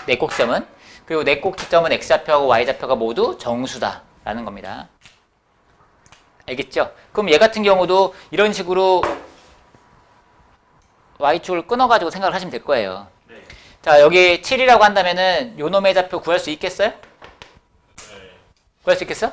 네 꼭지점은. 그리고 네 꼭지점은 x좌표하고 y좌표가 모두 정수다. 라는 겁니다. 알겠죠? 그럼 얘 같은 경우도 이런 식으로 y축을 끊어가지고 생각을 하시면 될 거예요. 네. 자, 여기 7이라고 한다면은 요 놈의 좌표 구할 수 있겠어요? 구할 수 있겠어?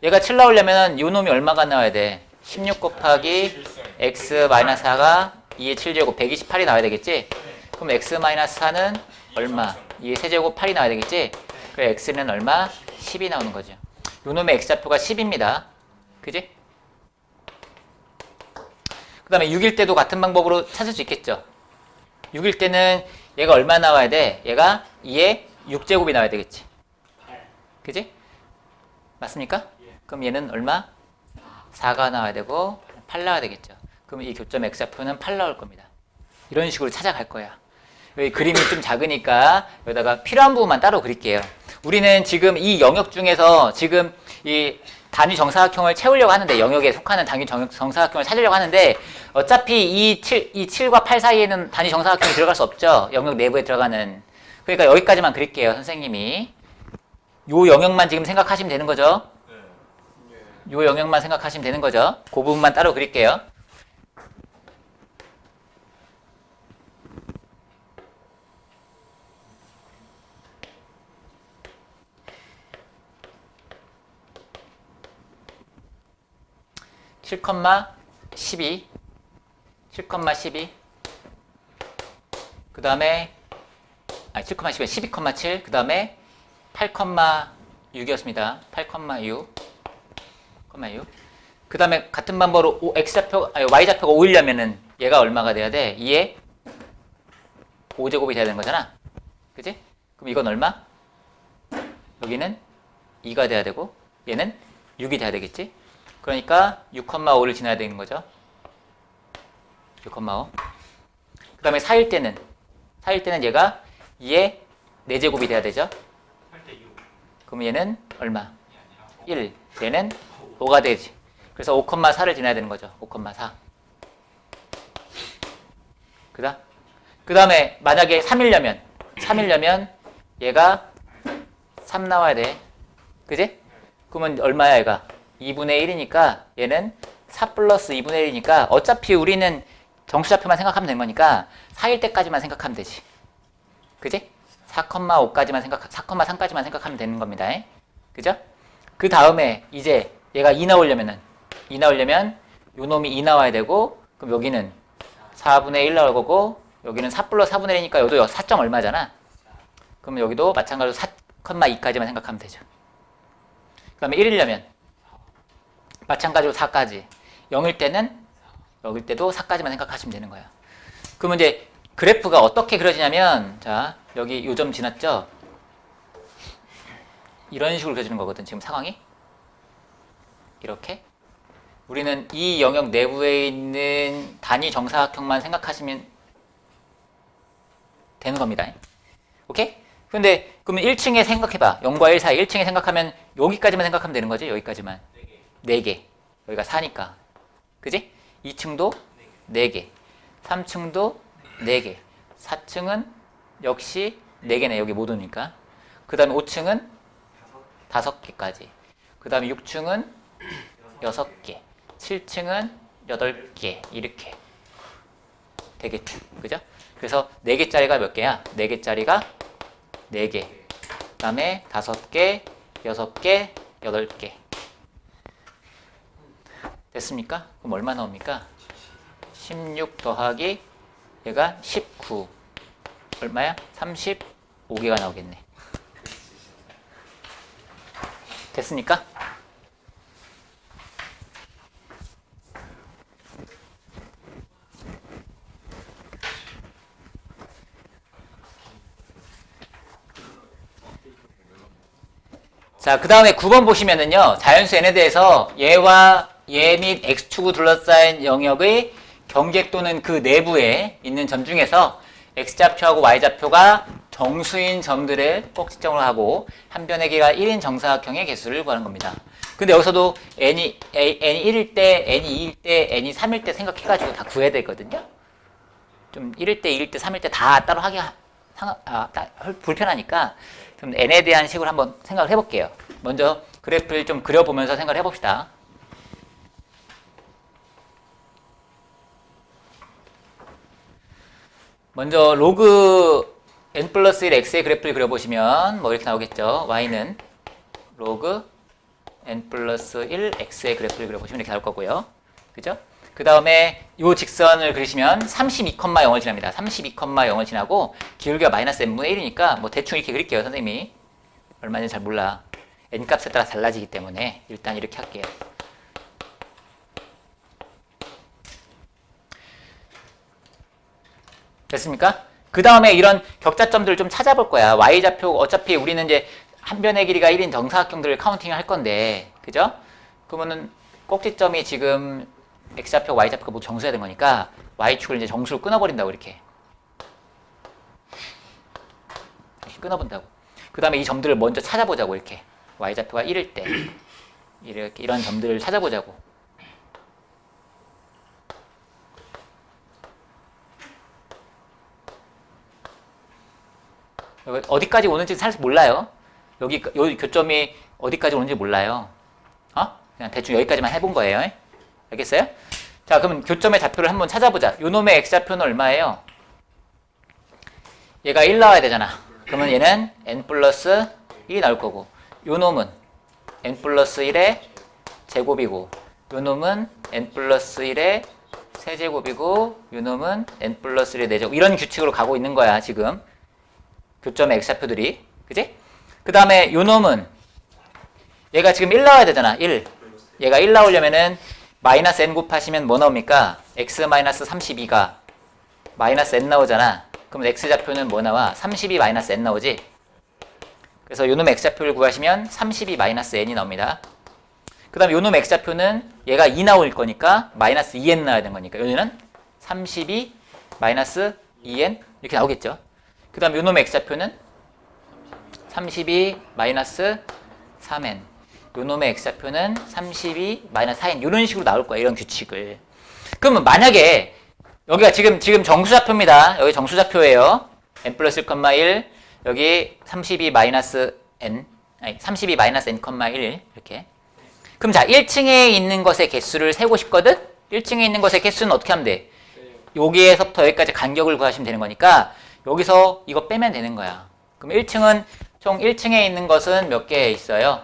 얘가 7 나오려면은 요 놈이 얼마가 나와야 돼? 16 곱하기 x-4가 2의 7제곱 128이 나와야 되겠지? 그럼 x-4는 얼마? 2의 세제곱 8이 나와야 되겠지? 그래 x는 얼마? 10이 나오는 거죠. 요 놈의 x좌표가 10입니다. 그지? 그 다음에 6일 때도 같은 방법으로 찾을 수 있겠죠. 6일 때는 얘가 얼마 나와야 돼? 얘가 2의 6제곱이 나와야 되겠지. 그지? 맞습니까? 그럼 얘는 얼마? 4가 나와야 되고 8 나와야 되겠죠. 그럼 이 교점 x좌표는 8 나올 겁니다. 이런 식으로 찾아갈 거야. 여기 그림이 좀 작으니까 여기다가 필요한 부분만 따로 그릴게요. 우리는 지금 이 영역 중에서 지금 이 단위 정사각형을 채우려고 하는데 영역에 속하는 단위 정사각형을 찾으려고 하는데 어차피 이 7과 8 사이에는 단위 정사각형이 들어갈 수 없죠. 영역 내부에 들어가는. 그러니까 여기까지만 그릴게요. 선생님이. 요 영역만 지금 생각하시면 되는 거죠. 요 영역만 생각하시면 되는 거죠. 그 부분만 따로 그릴게요. (7,12) 그 다음에 7,12 12,7 그 다음에 8,6이었습니다. 8,6 그 다음에 같은 방법으로 y좌표가 5이려면은 얘가 얼마가 돼야 돼? 2의 5제곱이 돼야 되는 거잖아. 그치? 그럼 이건 얼마? 여기는 2가 돼야 되고 얘는 6이 돼야 되겠지? 그러니까 6,5를 지나야 되는 거죠. 6,5. 그 다음에 4일 때는 얘가 2의 4제곱이 돼야 되죠. 그럼 얘는 얼마? 1. 얘는 5가 되지. 그래서 5,4를 지나야 되는 거죠. 5,4. 그 다음에 만약에 3이려면 얘가 3 나와야 돼. 그지? 그러면 얼마야 얘가? 2분의 1이니까 얘는 4 플러스 2분의 1이니까 어차피 우리는 정수좌표만 생각하면 되는 거니까 4일 때까지만 생각하면 되지. 그지? 4,5까지만 4,3까지만 생각하면 되는 겁니다. 그죠? 그 다음에 이제 얘가 2 나오려면 요 놈이 2 나와야 되고, 그럼 여기는 4분의 1 나올 거고, 여기는 4 플러스 4분의 1이니까 여기도 4. 얼마잖아. 그러면 여기도 마찬가지로 4,2까지만 생각하면 되죠. 그 다음에 1이려면 마찬가지로 4까지. 0일 때는 여길 때도 4까지만 생각하시면 되는 거예요. 그러면 이제 그래프가 어떻게 그려지냐면, 자, 여기 요점 지났죠? 이런 식으로 그려지는 거거든, 지금 상황이. 이렇게. 우리는 이 영역 내부에 있는 단위 정사각형만 생각하시면 되는 겁니다. 오케이? 근데 그러면 1층에 생각해봐. 0과 1 사이 1층에 생각하면 여기까지만 생각하면 되는 거지? 여기까지만. 4개. 여기가 4니까. 그지? 2층도 4개. 3층도 4개. 4층은 역시 4개네. 여기 못 오니까. 그 다음에 5층은 5개까지. 그 다음에 6층은 6개. 7층은 8개. 이렇게 되겠죠. 그죠? 그래서 4개짜리가 몇 개야? 4개짜리가 4개. 그 다음에 5개, 6개, 8개. 됐습니까? 그럼 얼마 나옵니까? 16 더하기 얘가 19. 얼마야? 35개가 나오겠네. 됐습니까? 자, 그 다음에 9번 보시면은요, 자연수 n에 대해서 얘와 얘 및 x축으로 둘러싸인 영역의 경계 또는 그 내부에 있는 점 중에서 x좌표하고 y좌표가 정수인 점들을 꼭지점으로 하고 한 변의 길이가 1인 정사각형의 개수를 구하는 겁니다. 근데 여기서도 n이 1일 때, n이 2일 때, n이 3일 때 생각해가지고 다 구해야 되거든요. 좀 1일 때, 2일 때, 3일 때 다 따로 하기 불편하니까 좀 n에 대한 식으로 한번 생각을 해볼게요. 먼저 그래프를 좀 그려보면서 생각을 해봅시다. 먼저 로그 n 플러스 1 x의 그래프를 그려보시면 뭐 이렇게 나오겠죠. y는 로그 n 플러스 1 x의 그래프를 그려보시면 이렇게 나올 거고요. 그죠? 그 다음에 이 직선을 그리시면 32,0을 지납니다. 32,0을 지나고 기울기가 마이너스 n분의 1이니까 뭐 대충 이렇게 그릴게요. 선생님이 얼마인지 잘 몰라. n 값에 따라 달라지기 때문에 일단 이렇게 할게요. 됐습니까? 그 다음에 이런 격자점들을 좀 찾아볼 거야. y좌표 어차피 우리는 이제 한 변의 길이가 1인 정사각형들을 카운팅 할 건데, 그죠? 그러면은 꼭지점이 지금 x좌표, y좌표가 모두 정수해야 되는 거니까 y축을 이제 정수로 끊어버린다고 이렇게 끊어본다고. 그 다음에 이 점들을 먼저 찾아보자고 이렇게 y좌표가 1일 때 이렇게 이런 점들을 찾아보자고. 어디까지 오는지 사실 몰라요. 여기 교점이 어디까지 오는지 몰라요. 그냥 대충 여기까지만 해본 거예요. 알겠어요? 자, 그럼 교점의 좌표를 한번 찾아보자. 요 놈의 x좌표는 얼마예요? 얘가 1 나와야 되잖아. 그러면 얘는 n 플러스 1이 나올 거고, 요 놈은 n 플러스 1의 제곱이고, 요 놈은 n 플러스 1의 세제곱이고, 요 놈은 n 플러스 1의 4제곱. 이런 규칙으로 가고 있는 거야, 지금. 교점의 x좌표들이. 그지? 그 다음에 요 놈은 얘가 지금 1 나와야 되잖아. 1. 얘가 1 나오려면은 마이너스 n 곱하시면 뭐 나옵니까? x 마이너스 32가 마이너스 n 나오잖아. 그럼 x좌표는 뭐 나와? 32 마이너스 n 나오지? 그래서 요 놈의 x좌표를 구하시면 32 마이너스 n이 나옵니다. 그 다음에 요 놈의 x좌표는 얘가 2 나올 거니까 마이너스 2n 나와야 되는 거니까 여기는 32 마이너스 2n 이렇게 나오겠죠. 그 다음 요 놈의 x좌표는 32 마이너스 3n, 요 놈의 x좌표는 32 마이너스 4n 이런 식으로 나올 거야. 이런 규칙을. 그러면 만약에 여기가 지금 정수좌표입니다. 여기 정수좌표예요. n 플러스 1,1 여기 32 마이너스 n 아니, 32 마이너스 n,1 이렇게. 그럼 자, 1층에 있는 것의 개수를 세고 싶거든? 1층에 있는 것의 개수는 어떻게 하면 돼? 여기에서부터 여기까지 간격을 구하시면 되는 거니까 여기서 이거 빼면 되는 거야. 그럼 1층은 총 1층에 있는 것은 몇 개 있어요?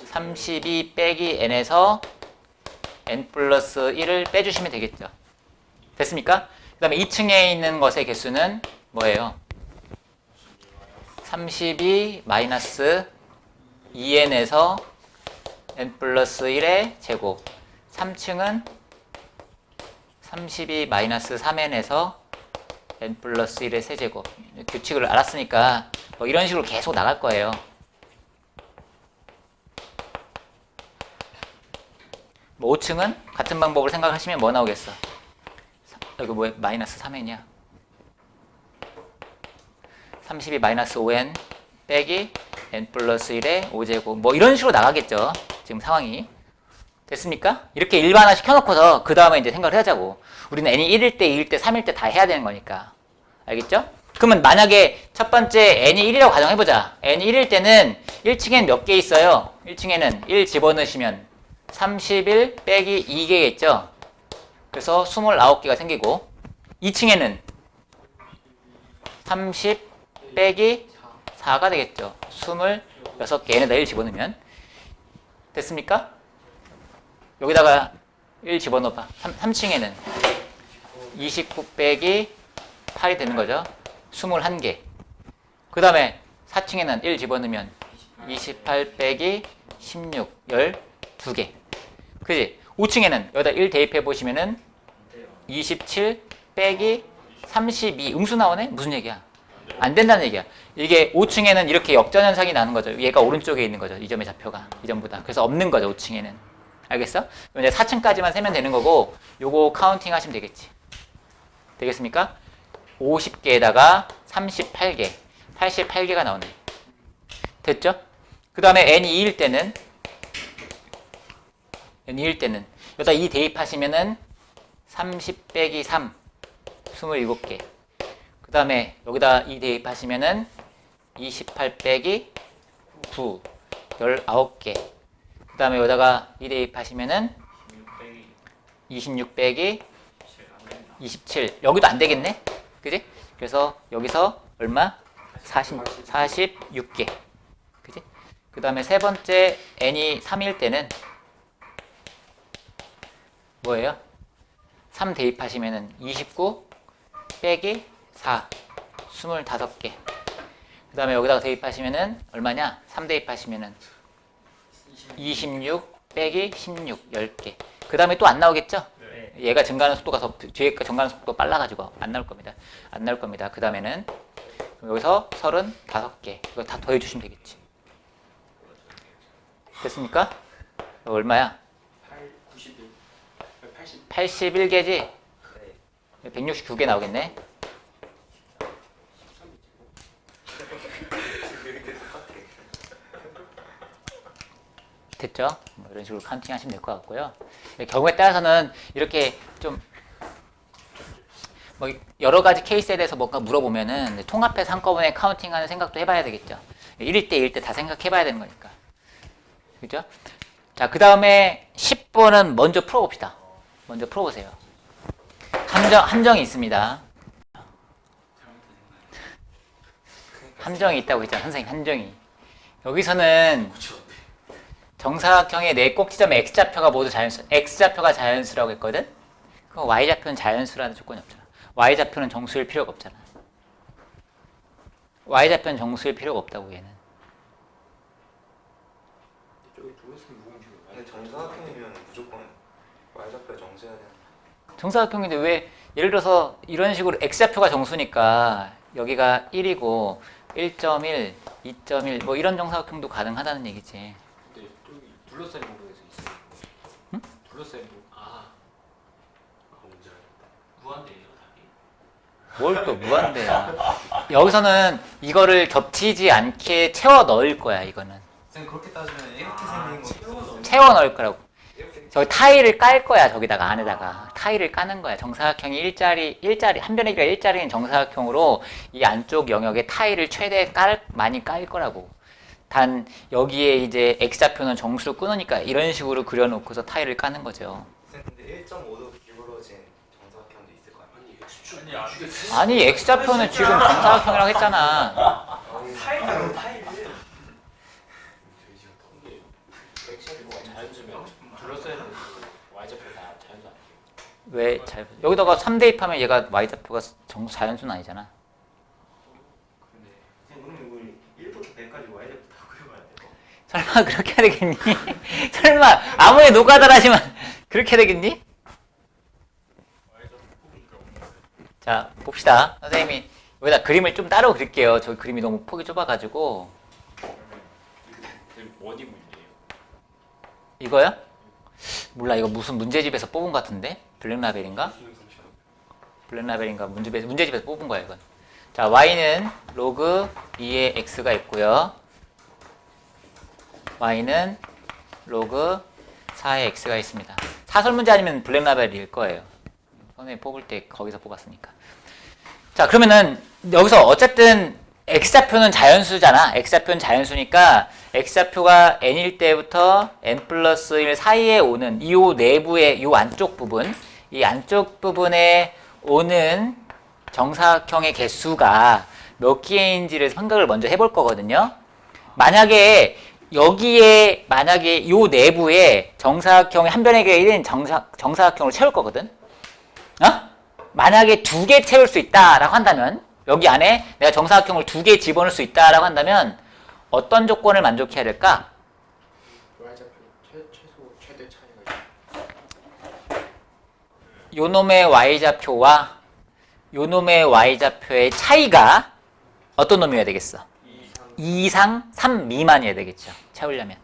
32 빼기 n에서 n 플러스 1을 빼주시면 되겠죠. 됐습니까? 그 다음에 2층에 있는 것의 개수는 뭐예요? 32 마이너스 2n에서 n 플러스 1의 제곱. 3층은 32 마이너스 3n에서 n 플러스 1의 세제곱. 규칙을 알았으니까 뭐 이런 식으로 계속 나갈 거예요. 뭐 5층은 같은 방법을 생각하시면 뭐 나오겠어? 이거 뭐야? 마이너스 3n이야. 32 마이너스 5n 빼기 n 플러스 1의 5제곱. 뭐 이런 식으로 나가겠죠. 지금 상황이. 됐습니까? 이렇게 일반화 시켜놓고서 그 다음에 이제 생각을 하자고. 우리는 n이 1일 때, 2일 때, 3일 때 다 해야 되는 거니까. 알겠죠? 그러면 만약에 첫 번째 n이 1이라고 가정해보자. n이 1일 때는 1층엔 몇 개 있어요? 1층에는 1 집어넣으시면 31 빼기 2개겠죠? 그래서 29개가 생기고 2층에는 30 빼기 4가 되겠죠. 26개 n에다 1 집어넣으면. 됐습니까? 여기다가 1 집어넣어봐. 3층에는 29 빼기 8이 되는 거죠. 21개. 그 다음에 4층에는 1 집어넣으면 28 빼기 16, 12개. 그지? 5층에는 여기다 1 대입해 보시면은 27 빼기 32. 음수 나오네? 무슨 얘기야? 안 된다는 얘기야. 이게 5층에는 이렇게 역전현상이 나는 거죠. 얘가 오른쪽에 있는 거죠. 이 점의 좌표가. 이점보다. 그래서 없는 거죠. 5층에는. 알겠어? 이제 4층까지만 세면 되는 거고 요거 카운팅 하시면 되겠지. 되겠습니까? 50개에다가 38개. 88개가 나오네. 됐죠? 그 다음에 n이 2일 때는 여기다 2 대입하시면은 30 빼기 3 27개. 그 다음에 여기다 2 대입하시면은 28 빼기 9 19개. 그 다음에 여기다가 2 대입하시면은 26 빼기 27. 여기도 안 되겠네? 그지? 그래서 여기서 얼마? 46개. 그지? 그 다음에 세 번째 n이 3일 때는 뭐예요? 3 대입하시면은 29 빼기 4 25개. 그 다음에 여기다가 대입하시면은 얼마냐? 3 대입하시면은 26 빼기 16 10개. 그 다음에 또 안 나오겠죠? 네. 얘가 증가하는 속도가 더 뒤에 거 증가하는 속도가 빨라가지고 안 나올 겁니다. 안 나올 겁니다. 그 다음에는 여기서 35개. 이거 다 더해주시면 되겠지. 됐습니까? 이거 얼마야? 91, 80. 81개지? 169개 나오겠네. 됐죠? 뭐 이런 식으로 카운팅 하시면 될 것 같고요. 경우에 따라서는 이렇게 좀 뭐 여러 가지 케이스에 대해서 뭔가 물어보면은 통합해서 한꺼번에 카운팅하는 생각도 해봐야 되겠죠. 1일 때, 2일 때 다 생각해봐야 되는 거니까. 그죠? 자, 그 다음에 10번은 먼저 풀어봅시다. 먼저 풀어보세요. 함정이 있습니다. 함정이 있다고 했잖아, 선생님. 함정이. 여기서는 정사각형의 네 꼭지점의 x좌표가 모두 자연수, x좌표가 자연수라고 했거든? 그럼 y좌표는 자연수라는 조건이 없잖아. y좌표는 정수일 필요가 없잖아. y좌표는 정수일 필요가 없다고, 얘는. 저기 둘러싸인 무공식이 근데 정사각형이면 무조건 y좌표 정수해야 되는. 정사각형인데 왜 예를 들어서 이런 식으로 x좌표가 정수니까 여기가 1이고 1.1, 2.1 뭐 이런 정사각형도 가능하다는 얘기지. 근데 저기 둘러싸인 도로에서 있어요. 응? 둘러싸인 도로. 아, 뭔지 알겠다. 무한대예요, 답이. 뭘 또 무한대야. 여기서는 이거를 겹치지 않게 채워 넣을 거야, 이거는. 쌤 그렇게 따지면 이렇게 생긴 거 채워 넣을 거라고. 이렇게 저기 타일을 깔 거야, 저기다가 안에다가. 타일을 까는 거야. 정사각형이 일자리, 한 변의 길이가 일자리인 정사각형으로 이 안쪽 영역에 타일을 최대 많이 깔 거라고. 단 여기에 이제 x좌표는 정수로 끊으니까 이런 식으로 그려놓고서 타일을 까는 거죠. 근데 1.5도 기울어진 정사각형도 있을 거 아니에요? 아니 안 돼. 아니 x좌표는 지금 정사각형이라고 했잖아. 타일이라고 타일. 엑셀이 뭐가 자연수면 둘러싸이는 y좌표 다 자연수 아니에요? 왜 잘 여기다가 3 대입하면 얘가 y좌표가 자연수는 아니잖아. 그러면 이걸 1부터 100까지 y좌표 다 그려봐야 돼요? 설마 그렇게 해야 되겠니? 설마 아무리 노가다를 하시면 그렇게 되겠니? 자 봅시다. 선생님이 여기다 그림을 좀 따로 그릴게요. 저 그림이 너무 폭이 좁아가지고. 그러면 어디 문제예요? 이거요? 몰라. 이거 무슨 문제집에서 뽑은 것 같은데? 블랙라벨인가? 블랙라벨인가? 문제집에서 뽑은 거야 이건. 자 y는 로그 2의 x가 있고요. y는 로그 4의 x가 있습니다. 사설 문제 아니면 블랙라벨일 거예요. 선생님 뽑을 때 거기서 뽑았으니까. 자 그러면은 여기서 어쨌든 x좌표는 자연수잖아. x좌표는 자연수니까 x좌표가 n일 때부터 n 플러스 1 사이에 오는 이 내부의 이 안쪽 부분, 이 안쪽 부분에 오는 정사각형의 개수가 몇 개인지를 생각을 먼저 해볼 거거든요. 만약에 여기에 만약에 요 내부에 정사각형의 한 변의 길이는 정사각형으로 채울 거거든. 만약에 2개 채울 수 있다라고 한다면 여기 안에 내가 정사각형을 2개 집어넣을 수 있다라고 한다면 어떤 조건을 만족해야 될까? y좌표 최소 최대 차이가 요놈의 y좌표와 요놈의 y좌표의 차이가 어떤 놈이어야 되겠어? 2 이상 3 미만이어야 되겠죠. 채우려면.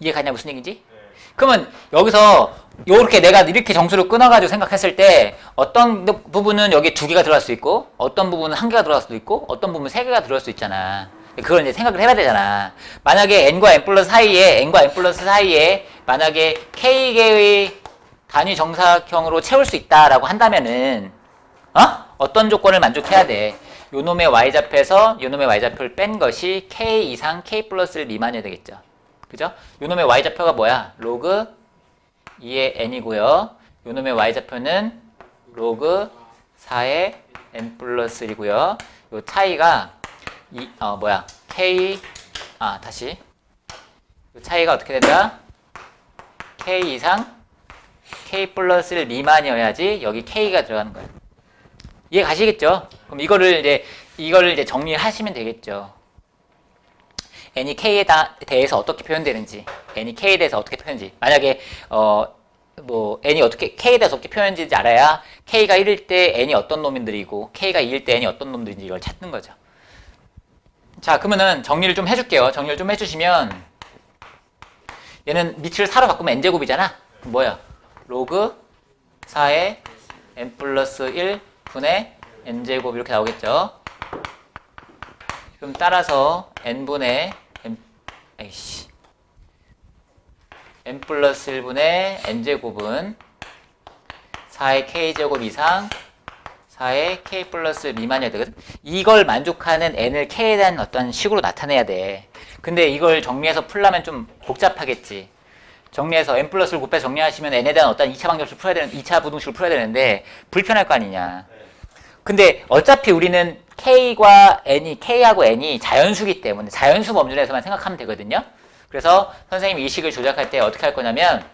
이해가냐 무슨 얘기인지? 그러면 여기서 요렇게 내가 이렇게 정수를 끊어가지고 생각했을 때 어떤 부분은 여기 2개가 들어갈 수 있고 어떤 부분은 1개가 들어갈 수도 있고 어떤 부분은 3개가 들어갈 수 있잖아. 그걸 이제 생각을 해야 되잖아. 만약에 n과 n 플러스 사이에 만약에 k개의 단위 정사각형으로 채울 수 있다라고 한다면은 어떤 조건을 만족해야 돼? 요놈의 y좌표에서 요놈의 y좌표를 뺀 것이 k 이상 k 플러스 1 미만이어야 되겠죠. 그죠? 요놈의 y좌표가 뭐야? 로그 2의 n이고요. 요놈의 y좌표는 로그 4의 n 플러스 1이고요. 요 차이가 k 다시 요 차이가 어떻게 된다? k 이상 k 플러스 1 미만이어야지 여기 k가 들어가는 거예요. 이해 가시겠죠? 그럼 이거를 이제 정리하시면 되겠죠. n이 k에 대해서 어떻게 표현되는지, n이 k에 대해서 어떻게 표현되는지. 만약에 n이 어떻게 k에 대해서 어떻게 표현되는지 알아야 k가 1일 때 n이 어떤 놈들이고 k가 2일 때 n이 어떤 놈들인지 이걸 찾는 거죠. 자, 그러면은 정리를 좀 해줄게요. 정리를 좀 해주시면 얘는 밑을 4로 바꾸면 n제곱이잖아. 그럼 뭐야? 로그 4의 n 플러스 1 분의 n제곱 이렇게 나오겠죠. 그럼 따라서 n분의 n 플러스 1분의 n제곱은 4의 k제곱 이상 4의 k 플러스 미만이어야 되거든. 이걸 만족하는 n을 k에 대한 어떤 식으로 나타내야 돼. 근데 이걸 정리해서 풀려면 좀 복잡하겠지. 정리해서 n 플러스를 곱해서 정리하시면 n에 대한 어떤 2차 방정식을 풀어야 되는 2차 부등식을 풀어야 되는데 불편할 거 아니냐. 근데 어차피 우리는 k하고 n이 자연수기 때문에 자연수 범주에서만 생각하면 되거든요. 그래서 선생님이 이 식을 조작할 때 어떻게 할 거냐면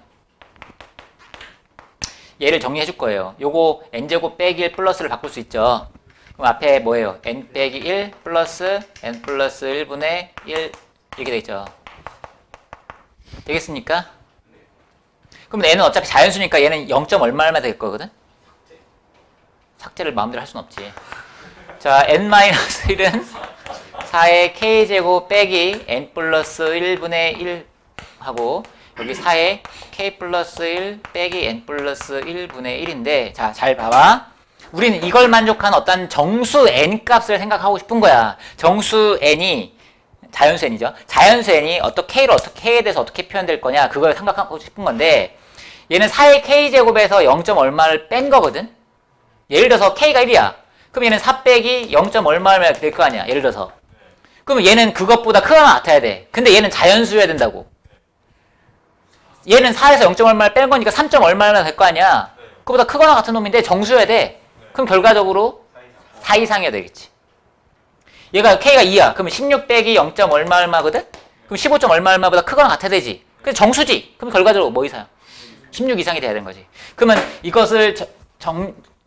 얘를 정리해 줄 거예요. 요거 n제곱 빼기 1 플러스를 바꿀 수 있죠. 그럼 앞에 뭐예요? n 빼기 1 플러스 n 플러스 1분의 1 이렇게 되겠죠. 되겠습니까? 그럼 n은 어차피 자연수니까 얘는 0. 얼마나 될 거거든? 삭제를 마음대로 할 순 없지. 자, n-1은 4의 k제곱 빼기 n 플러스 1분의 1 하고 여기 4의 k 플러스 1 빼기 n 플러스 1분의 1인데 자, 잘 봐봐. 우리는 이걸 만족한 어떤 정수 n 값을 생각하고 싶은 거야. 정수 n이 자연수 n이죠. 자연수 n이 k에 대해서 어떻게 표현될 거냐 그걸 생각하고 싶은 건데 얘는 4의 k제곱에서 0. 얼마를 뺀 거거든. 예를 들어서 k가 1이야. 그럼 얘는 4 빼기 0. 얼마면 될 거 아니야. 예를 들어서. 그러면 얘는 그것보다 크거나 같아야 돼. 근데 얘는 자연수여야 된다고. 얘는 4에서 0점 얼마를 뺀 거니까 3점 얼마나 될 거 아니야. 그거보다 크거나 같은 놈인데 정수여야 돼. 그럼 결과적으로 4 이상이어야 되겠지. 얘가 K가 2야. 그러면 16 빼기 0점 얼마 얼마거든? 그럼 15점 얼마 얼마보다 크거나 같아야 되지. 그래서 정수지. 그럼 결과적으로 뭐 이상? 16 이상이 돼야 되는 거지. 그러면 이것을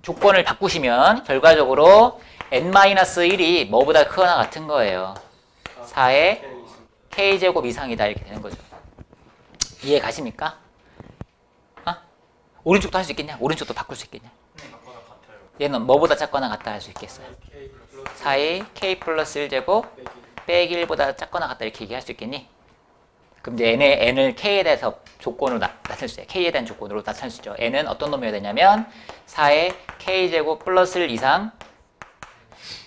조건을 바꾸시면 결과적으로 n-1이 뭐보다 크거나 같은 거예요. 4의 k제곱 이상이다 이렇게 되는 거죠. 이해 가십니까? 어? 오른쪽도 할 수 있겠냐? 오른쪽도 바꿀 수 있겠냐? 같거나 같아요. 얘는 뭐보다 작거나 같다 할 수 있겠어요? 4의 k 플러스 1제곱 빼기 1보다 작거나 같다 이렇게 얘기할 수 있겠니? 그럼 이제 n을 k에 대해서 조건으로 나타낼 수 있어요. k에 대한 조건으로 나타낼 수 있죠. n은 어떤 놈이어야 되냐면 4의 k제곱 플러스 1 이상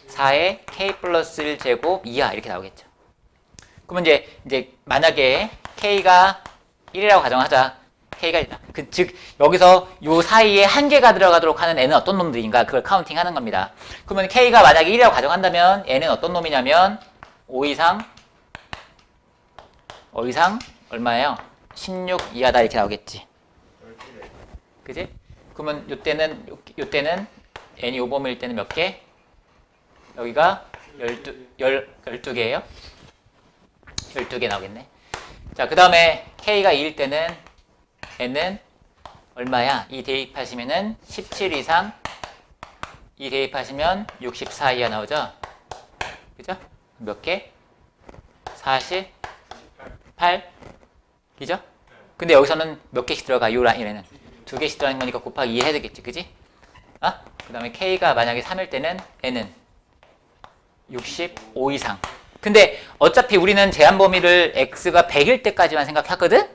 4의 k 플러스 1제곱 이하 이렇게 나오겠죠. 그러면 이제 만약에 k가 1이라고 가정하자. k가 1이다. 즉 여기서 요 사이에 한 개가 들어가도록 하는 n은 어떤 놈들인가 그걸 카운팅하는 겁니다. 그러면 k가 만약에 1이라고 가정한다면 n은 어떤 놈이냐면 5 이상 얼마예요? 16 이하다 이렇게 나오겠지. 그지? 그러면 요때는 n이 요범일 때는 몇 개? 여기가 12개예요? 12개 나오겠네. 자, 그 다음에 k가 2일 때는 n은 얼마야? 2 대입하시면은 17 이상 2 대입하시면 64 이하 나오죠? 그죠? 몇 개? 48 그죠? 근데 여기서는 몇 개씩 들어가? 요 라인에는 2개씩 들어가는 거니까 곱하기 2 해야 되겠지, 그지? 그 다음에 k가 만약에 3일 때는 n은 65 이상. 근데 어차피 우리는 제한 범위를 x가 100일 때까지만 생각하거든?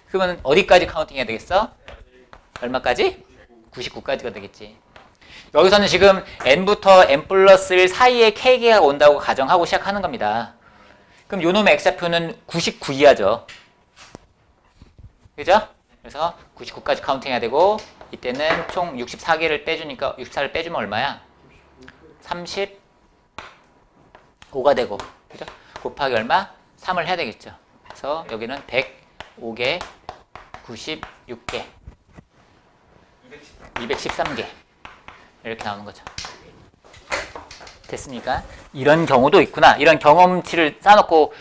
그러면 어디까지 카운팅 해야 되겠어? 얼마까지? 99까지가 되겠지. 여기서는 지금 n부터 n 플러스 1 사이에 k개가 온다고 가정하고 시작하는 겁니다. 그럼 요 놈의 x좌표는 99 이하죠. 그죠? 그래서 99까지 카운팅 해야 되고 이때는 총 64개를 빼주니까 64를 빼주면 얼마야? 35가 되고 그죠? 곱하기 얼마? 3을 해야 되겠죠. 그래서 여기는 105개, 96개, 213개 이렇게 나오는 거죠. 됐습니까? 이런 경우도 있구나. 이런 경험치를 쌓아놓고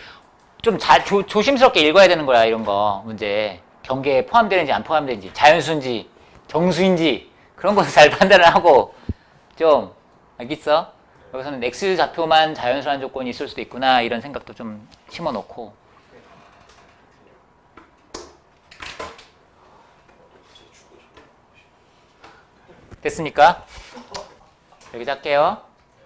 좀 조심스럽게 읽어야 되는 거야. 이런 거 문제. 경계에 포함되는지 안 포함되는지, 자연수인지 정수인지 그런 것을 잘 판단을 하고 좀 알겠어? 여기서는 X좌표만 자연수라는 조건이 있을 수도 있구나 이런 생각도 좀 심어놓고 됐습니까? 여기서 할게요.